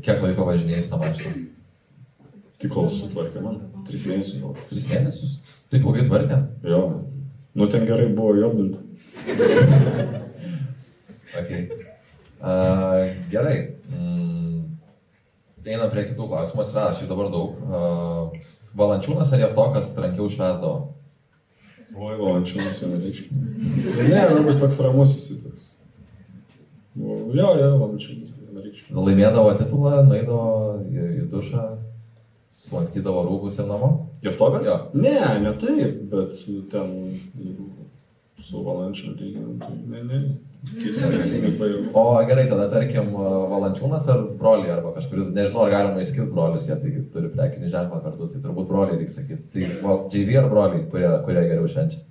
kiek laiko važinėjus tą mašiną? Tik kol sutvarkė man. 3 mėnesius jau. 3 mėnesius? Taip ilgai tvarkė? Jo. Nu, ten gerai buvo jobdinta. Okay. Gerai. Einam prie kitų klausimų, atsirado šiaip dabar daug. Valančiūnas ar Jevtokas trankiau švesdavo? Oi, Valančiūnas vienareikšmiai. Ne, labai toks ramus jis toks. Jo, Valančiūnas vienareikšmiai. Laimėdavo titulą, nueidavo į dušą, slankstydavo rūbus ir namo? Jevtokas? Jo. Ne taip, bet ten su Valančiūnu lyginant, ne. O gerai, tada tarkim Valančiūnas ar broliai, arba kažkuris, nežinau, ar galima išskirti brolius, jie tai turi prekinį ženklą kartu, tai turbūt broliai reikia sakyti. Tai JV ar broliai, kurie geriau švenčia?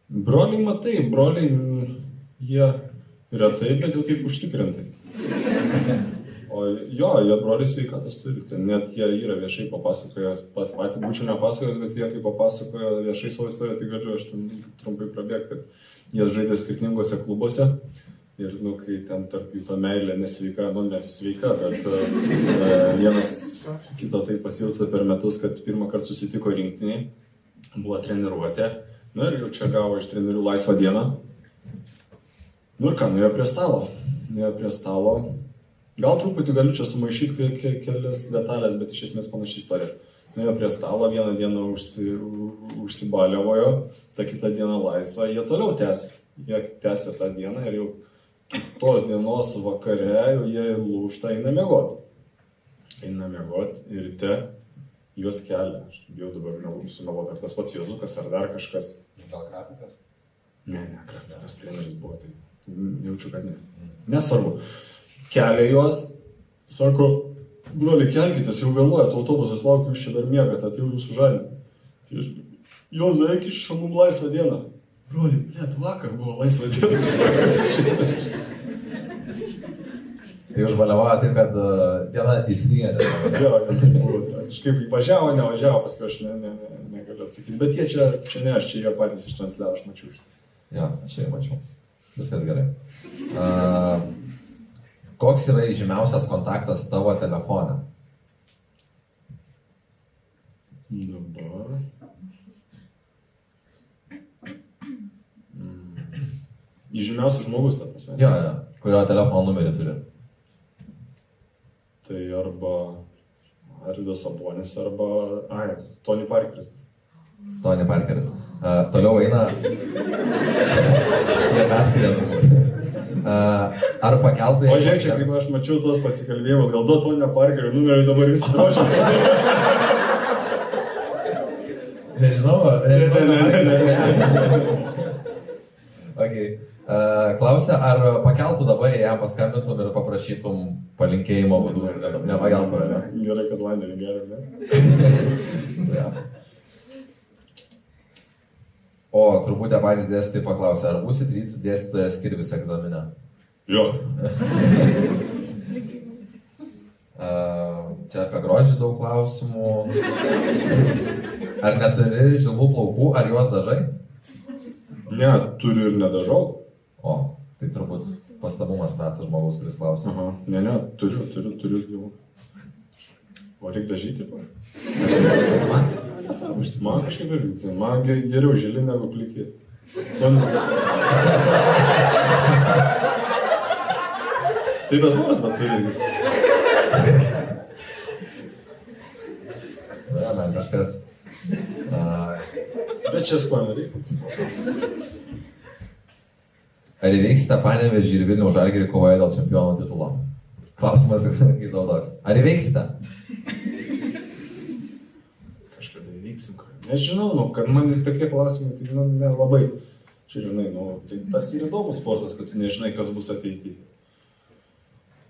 Broliai, matai, jie retai, bet jau taip užtikrintai. O Jo, jie broliai sveikatos turi. Tai net jie yra viešai papasakoję, patį būčiau nepasakojęs, bet jie kaip papasakojo viešai savo istoriją, tai galiu aš ten trumpai prabėgti, kad jie žaidė skirtingose klubuose. Ir, kai ten tarp jų ta meilė nesveika, nesveika, bet vienas kito tai pasilsa per metus, kad pirmą kartą susitiko rinktiniai, buvo treniruotė, ir jau čia gavo iš trenerių laisvą dieną. Ir ką, nuėjo prie stalo. Gal truputį galiu čia sumaišyti kelias detalės, bet iš esmės panaši istorija. Nuėjo prie stalo, vieną dieną užsibaliojo, tą kitą dieną laisvą, jie toliau tęsė. Jie tęsė tą dieną ir jau kitos dienos vakare jau jie lūžta, eina miegot. Ir ryte juos kelia. Aš bijau dabar sumeluoti, ar tas pats Jozukas, ar dar kažkas. Gal Krapikas? Ne, Krapikas treneris buvo, tai jaučiu, kad ne. Nesvarbu. Kelia juos, sako, broliai, kelkitės, jau vėluojat, autobusas laukia, jūs čia dar miegat, atėjau jūsų žalį. Jozai, eik iš mum laisvą dieną. Broliai, vakar buvo laisvą dieną. Tai užbaliavojo taip, kad diena išskrynė. Jo, tai buvo. Kažkaip važiavo, nevažiavo, paskui aš negaliu atsakyti. Bet jie čia ne, aš čia jie patys ištransliavo, aš mačiau. Jo, aš čia mačiau. Viskas gerai. Koks yra įžymiausias kontaktas tavo telefone? Dabar. Įžymiausias žmogus, ta prasme. Jo, kurio telefono numerį turi. Tai arba Arvydas Sabonis, arba Tony Parkeris. Tony Parkeris. Toliau eina. Jie perskaitė turbūt. Ar pakeltai... O žiūrėk, kaip aš mačiau tos pasikalbėjimus, gal duot Tony Parkerio numerį dabar visi drošia. Nežinau. Ne. Okay. Klausia, ar pakeltų dabar, jei jam paskambintum ir paprašytum palinkėjimo būdus, nepakeltų, ar ne? Gerai, kad Landerį gerai, ne? Ja. O turbūt tie patys dėstytojai paklausė, ar būsit ryt dėstytojas Kirvis egzamine? Jo. Čia apie grožį daug klausimų. Ar neturi žilvų plaukų, ar juos dažai? Ne, turiu ir nedažau. O, tai turbūt pastabumas prastas žmogaus, kuris klausia. Aha, ne, turiu jau. O reikia dažyti, pa? Man kažkaip irgi, man geriau žili negu pliki. Tai bet barzdą turi. Ja, man kažkas. Bet čia skonio reikia. Ar įveiksite Panevėžį ir Vilniaus Žalgirį kovoje dėl čempionų titulo? Klausimas ir toks. Ar įveiksite? Kažkada įveiksim. Nežinau, kad man tokie klausimai, tai nelabai. Čia, žinai, tai tas yra įdomus sportas, kad tu nežinai, kas bus ateityje.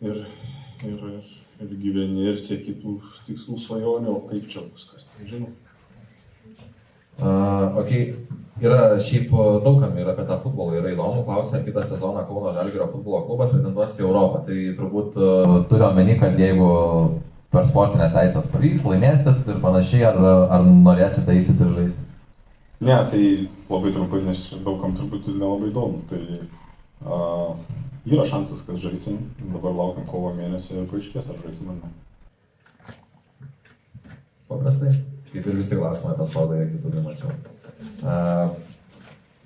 Ir gyveni ir sieki tų tikslų svajonių, o kaip čia bus, kas tai žinau. Okay. Yra šiaip daugam ir apie tą futbolą yra įdomu. Klausia, kitą sezoną Kauno Žalgirio futbolo klubas pretenduos į Europą. Tai turbūt turiu omeny, kad jeigu per sportinės teisės pavyks, laimėsit ir panašiai, ar norėsite eisit ir žaisti? Ne, tai labai trumpai, nes daugam turbūt nelabai įdomu. Tai yra šansas, kad žaisim. Dabar laukiam kovo mėnesio ir paaiškės, ar žaisim ar ne. Paprastai. Kaip ir visi klausimai apie sportą, jei kitų nemačiau.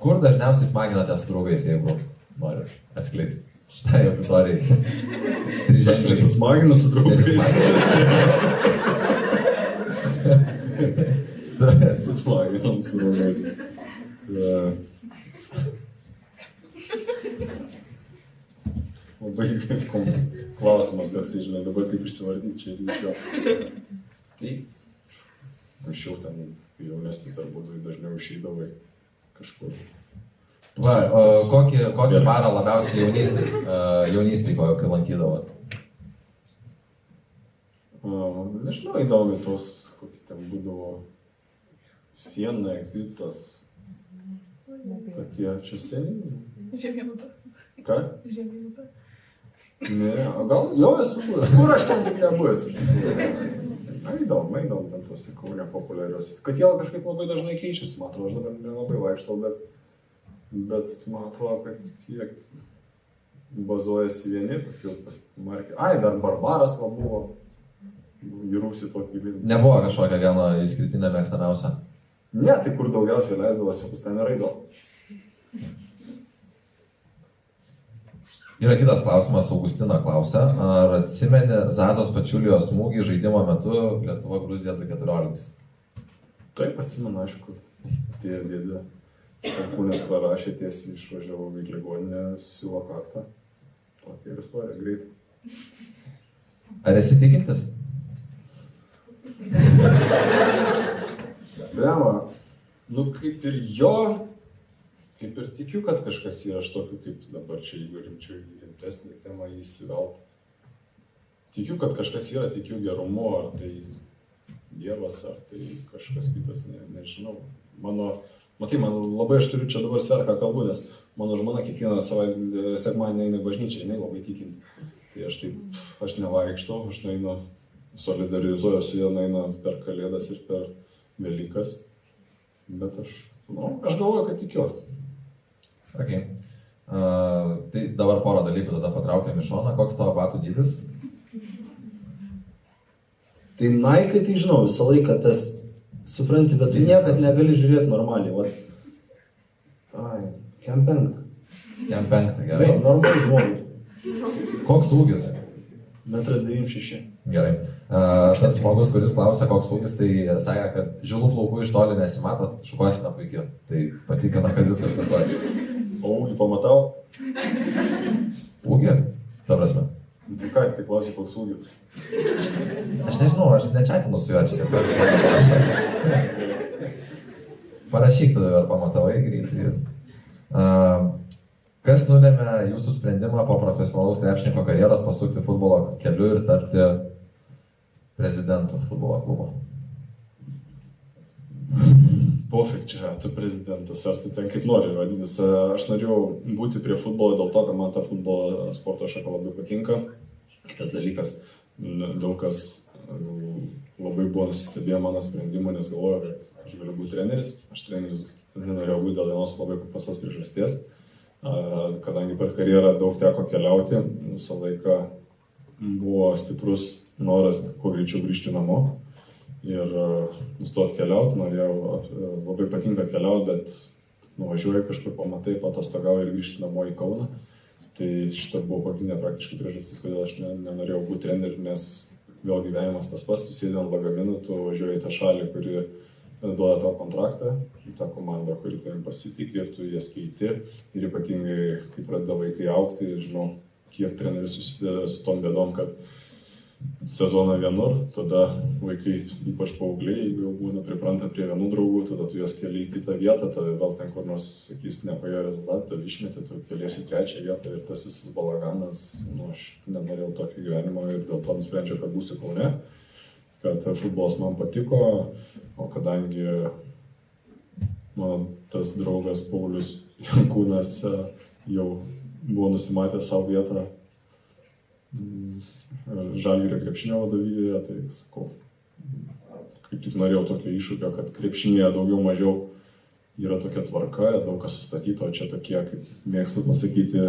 Kur dažniausiai smaginatės su draugais, jeigu noriu atskleisti šitai auditorijai? Aš nesismaginu su draugais. Nesismaginam su draugais. Labai klausimas toks, žinai, dabar kaip išsivardyti čia ir iš jo. Tai anksčiau ten jaunesnį dar būdui dažniau išeidavai kažkur. Va, kokį barą labiausiai jaunystėj kai lankydavot? Nežinau, įdomi tos, kokį ten būdavo Siena, Exitas. Tokie čia seniai. Žemėnupė. Ką? Žemėnupė. Ne, gal, jo, esu buvęs. Kur aš ten tik nebuvęs iš tikrųjų? Eidom, ten tos Kaune populiarios. Kad jie kažkaip labai dažnai keičiasi, man atrodo, aš dabar nelabai vaikštau, bet man atrodo, kad jie bazuojasi vieni, paskui markė. Dar Barbaras va buvo, įrūsi tokį lygį. Nebuvo kažkokia viena įskritinė mėgstamiausia? Ne, tai kur daugiausiai leisdavosi, pas ten raidavo. Yra kitas klausimas, Augustina klausia, ar atsimeni Zazos Pačiulijos smūgį žaidimo metu Lietuva-Gruzija 2014? Taip, atsimenu, aišku, tie dėdė. Kūnės prarašė tiesiai, išvažiavau į ligoninę, susilo kaktą. Tokia ir istorija, greit. Ar esi tikintis? Bema, kaip ir jo, kaip ir tikiu, kad kažkas yra aš tokiu, kaip dabar čia, jeigu rimtesnį temą įsivelt. Tikiu, kad kažkas yra, tikiu gerumu, ar tai Dievas, ar tai kažkas kitas, nežinau. Man labai aš turiu čia dabar sverką kalbų, nes mano žmona kiekvieną sekmadienį eina į bažnyčią, jinai labai tikinti. Tai aš nevaikštau, aš nueinu, solidarizuoju su ja, nueinu per Kalėdas ir per Velykas. Bet aš galvoju, kad tikiu. Okay. Tai dabar porą dalykų tada patraukiam į šoną. Koks tavo batų dydis? Tai Nike, tai žinau, visą laiką tas, supranti, bet tu niekad negali žiūrėti normaliai. Kem 5. Kem 5, gerai. Normalus žmogus. Koks ūgis? 1,96 m. Gerai. Tas žmogus, kuris klausia, koks ūgis, tai sakė, kad žilų plaukų iš toli nesimato, šukuosina puikiai. Tai patikina, kad viskas tvarkoja. O ūgį pamatau? Ūgį? Ta prasme. Tai ką, tai klausai, koks ūgis? Aš nežinau, aš nečiatinu su juo čia tiesiog. Parašyk, ar pamatavai greitai. Kas nulėmė jūsų sprendimą po profesionalaus krepšininko karjeros pasukti futbolo keliu ir tapti prezidentu futbolo klubo? Pofik čia, tu prezidentas, ar tu ten kaip nori vadintis. Aš norėjau būti prie futbolo dėl to, kad man ta futbolo sporto šaka labai patinka. Kitas dalykas, daug kas labai buvo nusistebėję mano sprendimu, nes galvoju, kad aš galiu būti treneris. Aš treneris nenorėjau būti dėl vienos labai paprastos priežasties. Kadangi per karjerą daug teko keliauti, visą laiką buvo stiprus noras kuo greičiau grįžti namo ir nustoti keliauti. Norėjau, labai patinka keliauti, bet nuvažiuoju kažkur, pamatai, patostogauju ir grįžti namo į Kauną. Tai šitą buvo pagrindinė praktiškai priežastis, kodėl aš nenorėjau būti treneriu, nes vėl gyvenimas tas pats, tu sėdi ant lagaminų, tu važiuoji į tą šalį, kuri duoda tau kontraktą, į tą komandą, kuri tavim pasitikė ir tu jas keiti. Ir ypatingai, kai pradeda vaikai augti, žinau, kiek trenerius susideda su tom bėdom, kad sezoną vienur, tada vaikai, ypač paaugliai, jeigu jau būna pripranta prie vienų draugų, tada tu juos keli į kitą vietą, tada vėl ten kur nors, sakys, nepaėjo rezultatą, tada išmeti, tu keliesi į trečią vietą ir tas visas balaganas, aš nenorėjau tokio gyvenimo ir dėl to nusprendžiau, kad būsiu Kaune, kad futbolas man patiko, o kadangi mano tas draugas Paulius Jankūnas jau buvo nusimatęs savo vietą Žalgirio krepšinio vadovybėje, tai sakau, kaip tik norėjau tokio iššūkio, kad krepšinėje daugiau mažiau yra tokia tvarka, daug kas sustatyto, čia tokie, kaip mėgstu pasakyti,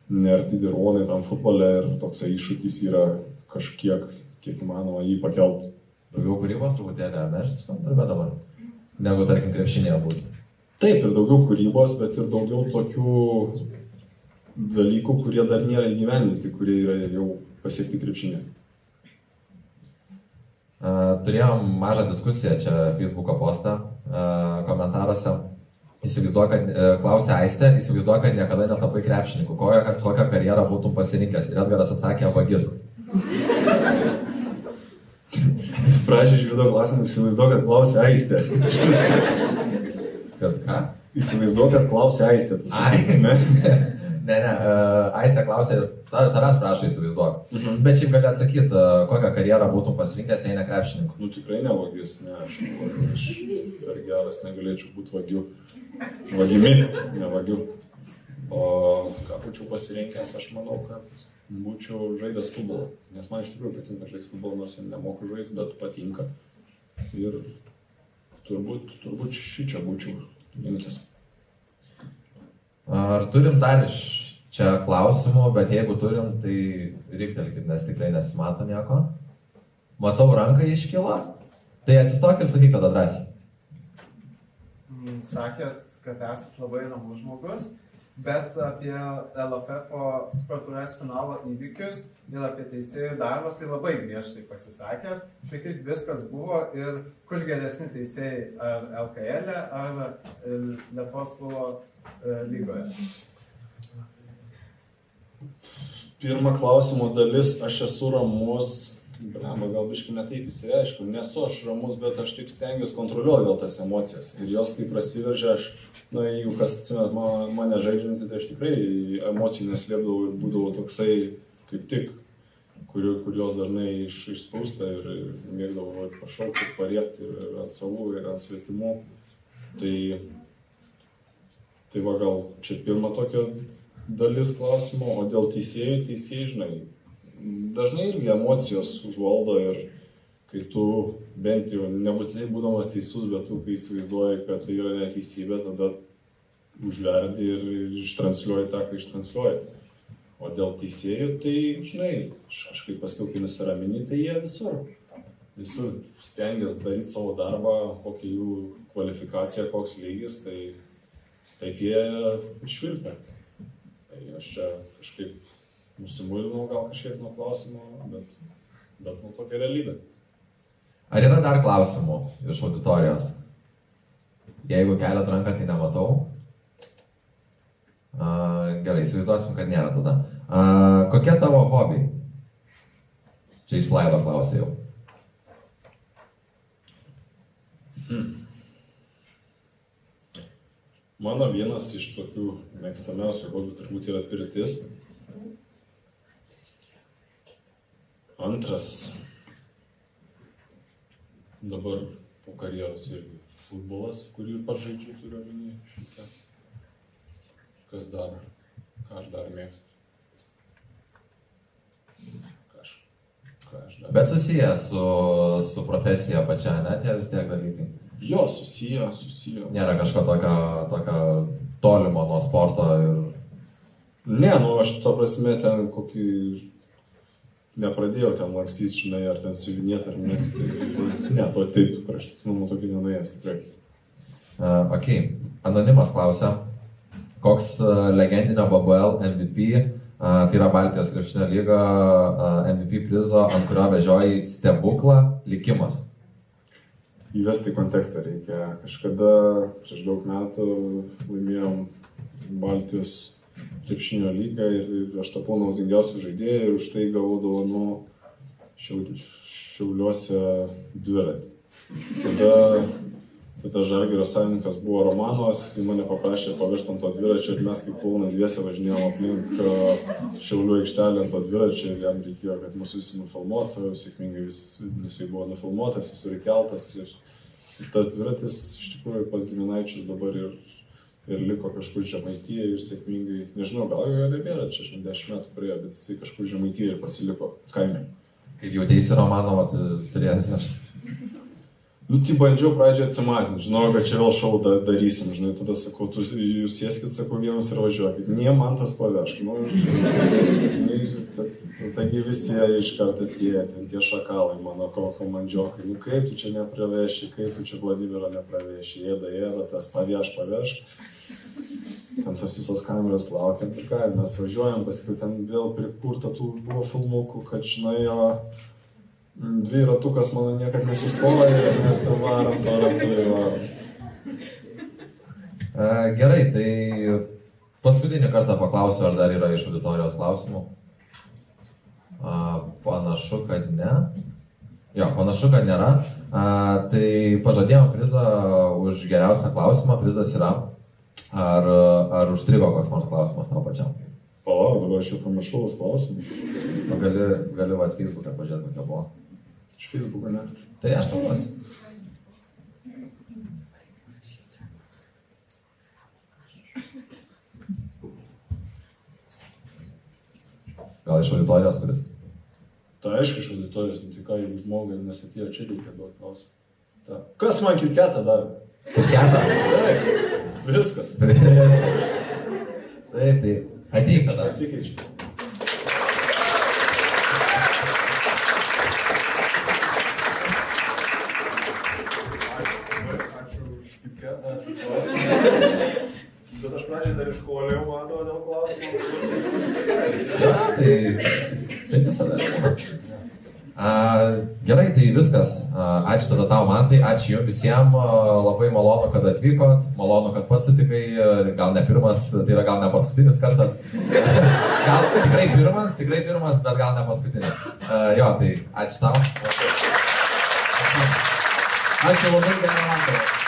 nerti dirvonai tam futbole ir toksai iššūkis yra kažkiek, kiek įmanoma jį pakelt. Daugiau kūrybos truputėlį, ne, aš šitam darbę dabar, negu tarkim krepšinėje būtų. Taip, ir daugiau kūrybos, bet ir daugiau tokių dalykų, kurie dar nėra įgyvendinti, kurie yra jau pasiekti krepšinė. Turėjom mažą diskusiją čia Facebooko postą, komentaruose. Įsivaizduoju, kad klausė Aistė, įsivaizduoju, kad niekada netapai krepšininku. Kokią karjerą būtum pasirinkęs? Ir Edgaras atsakė, vagis. Prašė išgirdau klausimą, įsivaizduoju, kad klausė Aistė. Kad ką? Įsivaizduoju, kad klausė Aistė. Ne, Aistė klausė, tavęs prašo įsivaizduok. Bet šiaip gali atsakyti, kokią karjerą būtum pasirinkęs, jei ne krepšininku. Nu tikrai ne vagis, ne, aš per geras negalėčiau būti vagiu. Vagimi, ne vagiu. O ką būčiau pasirinkęs, aš manau, kad būčiau žaidęs futbolą. Nes man iš tikrųjų patinka žaisti futbolą, nors ir nemoku žaisti, bet patinka. Ir turbūt šičia būčiau linkęs. Ar turim dar iš čia klausimų, bet jeigu turim, tai riktelkit, nes tikrai nesimato nieko. Matau, ranką iškilo. Tai atsistok ir sakyk tada drąsiai. Sakėt, kad esat labai ramus žmogus, bet apie LFF Sportures finalo įvykius ir apie teisėjų darbą tai labai griežtai pasisakėt. Tai kaip viskas buvo ir kur geresni teisėjai, ar LKL, ar Lietuvos futbolo lygoje? Pirma klausimo dalis, aš esu ramus. Gal biškai netaip įsireiškiu, nesu aš ramus, bet aš taip stengiuosi kontroliuoti gal tas emocijas. Ir jos kai prasiveržia, jeigu kas atsimet mane žaidžiantį, tai aš tikrai emocijų neslėpdavau ir būdavau toksai kaip tik, kurios dažnai išspausta ir mėgdavau pašaukti, pariekti ir ant savų, ir ant svetimų. Tai va gal čia pirma tokia dalis klausimo, o dėl teisėjai, žinai, dažnai irgi emocijos užvaldo ir kai tu bent jau nebūtinai būdamas teisus, bet tu kai įsivaizduoji, kad tai yra neteisybė, tada užverdi ir ištransliuoji tą, ką ištransliuoji. O dėl teisėjų, tai, žinai, aš kaip paskiau, kai nusiramini, tai jie visur stengiasi daryti savo darbą, kokia jų kvalifikacija, koks lygis, tai taip jie išvilpia. Tai aš čia kažkaip nusimulinau gal kažkiek nuo klausimo, bet tokia realybė. Ar yra dar klausimų iš auditorijos? Jeigu keliat ranką, tai nematau. Gerai, įsivaizduosim, kad nėra tada. Kokie tavo hobiai? Čia iš slaido klausė jau. Mano vienas iš tokių mėgstamiausių hobių turbūt yra pirtis. Antras, dabar po karjeros irgi futbolas, kurį pažaidžiu turiu omeny šitą. Kas dar? Ką aš dar mėgstu? Bet susiję su profesija pačia, ne, tie vis tiek dalykai? Jo, susiję. Nėra kažko tokio tolimo nuo sporto ir... Ne, aš to prasme ten kokį... Nepradėjau ten lakstyti, žinai, ar ten siuvinėti, ar mėgsti. Ne, to taip, kraštutinumo tokį nenuėjęs, tikrai. Ok, anonimas klausia, koks legendinio BBL MVP, tai yra Baltijos krepšinio lyga MVP prizo, ant kurio vežioji stebuklą likimas. Įvesti kontekstą reikia. Kažkada, prieš daug metų, laimėjom Baltijos krepšinio lygą ir aš tapau naudingiausių žaidėjų ir už tai gavau dovanų Šiauliuose dviratį. Tada Žalgirio savininkas buvo Romanovas, jis mane paprašė pavežti ant to dviračio ir mes kaip klounai dviese važinėjom aplink Šiaulių aikštelę ant to dviračio ir jam reikėjo, kad mūsų visi nufilmuotų, sėkmingai visai buvo nufilmuotas, visur įkeltas ir tas dviratis iš tikrųjų pas giminaičius dabar ir liko kažkur Žemaitijoje ir sėkmingai, nežinau, gal jo nebėra, čia 10 metų praėjo, bet jisai kažkur Žemaitijoje ir pasiliko kaime. Kaip jautėsi Romanovą, turėjęs vežti? Tai bandžiau pradžią atsimazinti, žinau, kad čia vėl šau darysim, žinai, tada sakau, jūs sėskit, sakau, vienas ir važiuokit. Nie, man tas pavešk, taigi visi iš karto tie šakalai, mano komandžiokai, kaip tu čia nepraveši, kaip tu čia Vladimiro nepraveši, ėda, tas pavešk. Ten tas visas kameras laukiam ir ką, mes važiuojam, paskui ten vėl prikurta tų buvo filmukų, kad žinai, dviratukas mano niekad nesustoja ir mes ten varom, varom. Gerai, tai paskutinį kartą paklausiu, ar dar yra iš auditorijos klausimų. Panašu, kad ne. Jo, panašu, kad nėra. Tai pažadėjom prizą už geriausią klausimą. Prizas yra, ar užstrigo koks nors klausimas tau pačiam? Dabar aš jau pamiršau klausimą. Gali vat Facebooką pažiūrėti, kokia buvo. Iš Facebooką, ne? Tai aš tausiu. Gal iš auditorijos, kuris. Tai aišku, iš auditorijos, tai ką, jeigu žmogui nesatėjo, čia reikia duoti klausimą. Kas man KitKatą davė? KitKatą? Taip, viskas. Taip, tai ateik tada. Pasikeičiu. Ačiū už KitKatą, ačiū klausimą. Bet aš pradžiai dar iškoliau, man atrodo, dėl klausimų. Ja, tai visada. Gerai, tai viskas. Ačiū tada tau, Mantai, ačiū jums visiems. Labai malonu, kad atvykot. Malonu, kad pats sutikai. Gal ne pirmas, tai yra gal ne paskutinis kartas. Gal tikrai pirmas, bet gal ne paskutinis. Jo, tai ačiū tau. Ačiū labai, Mantai.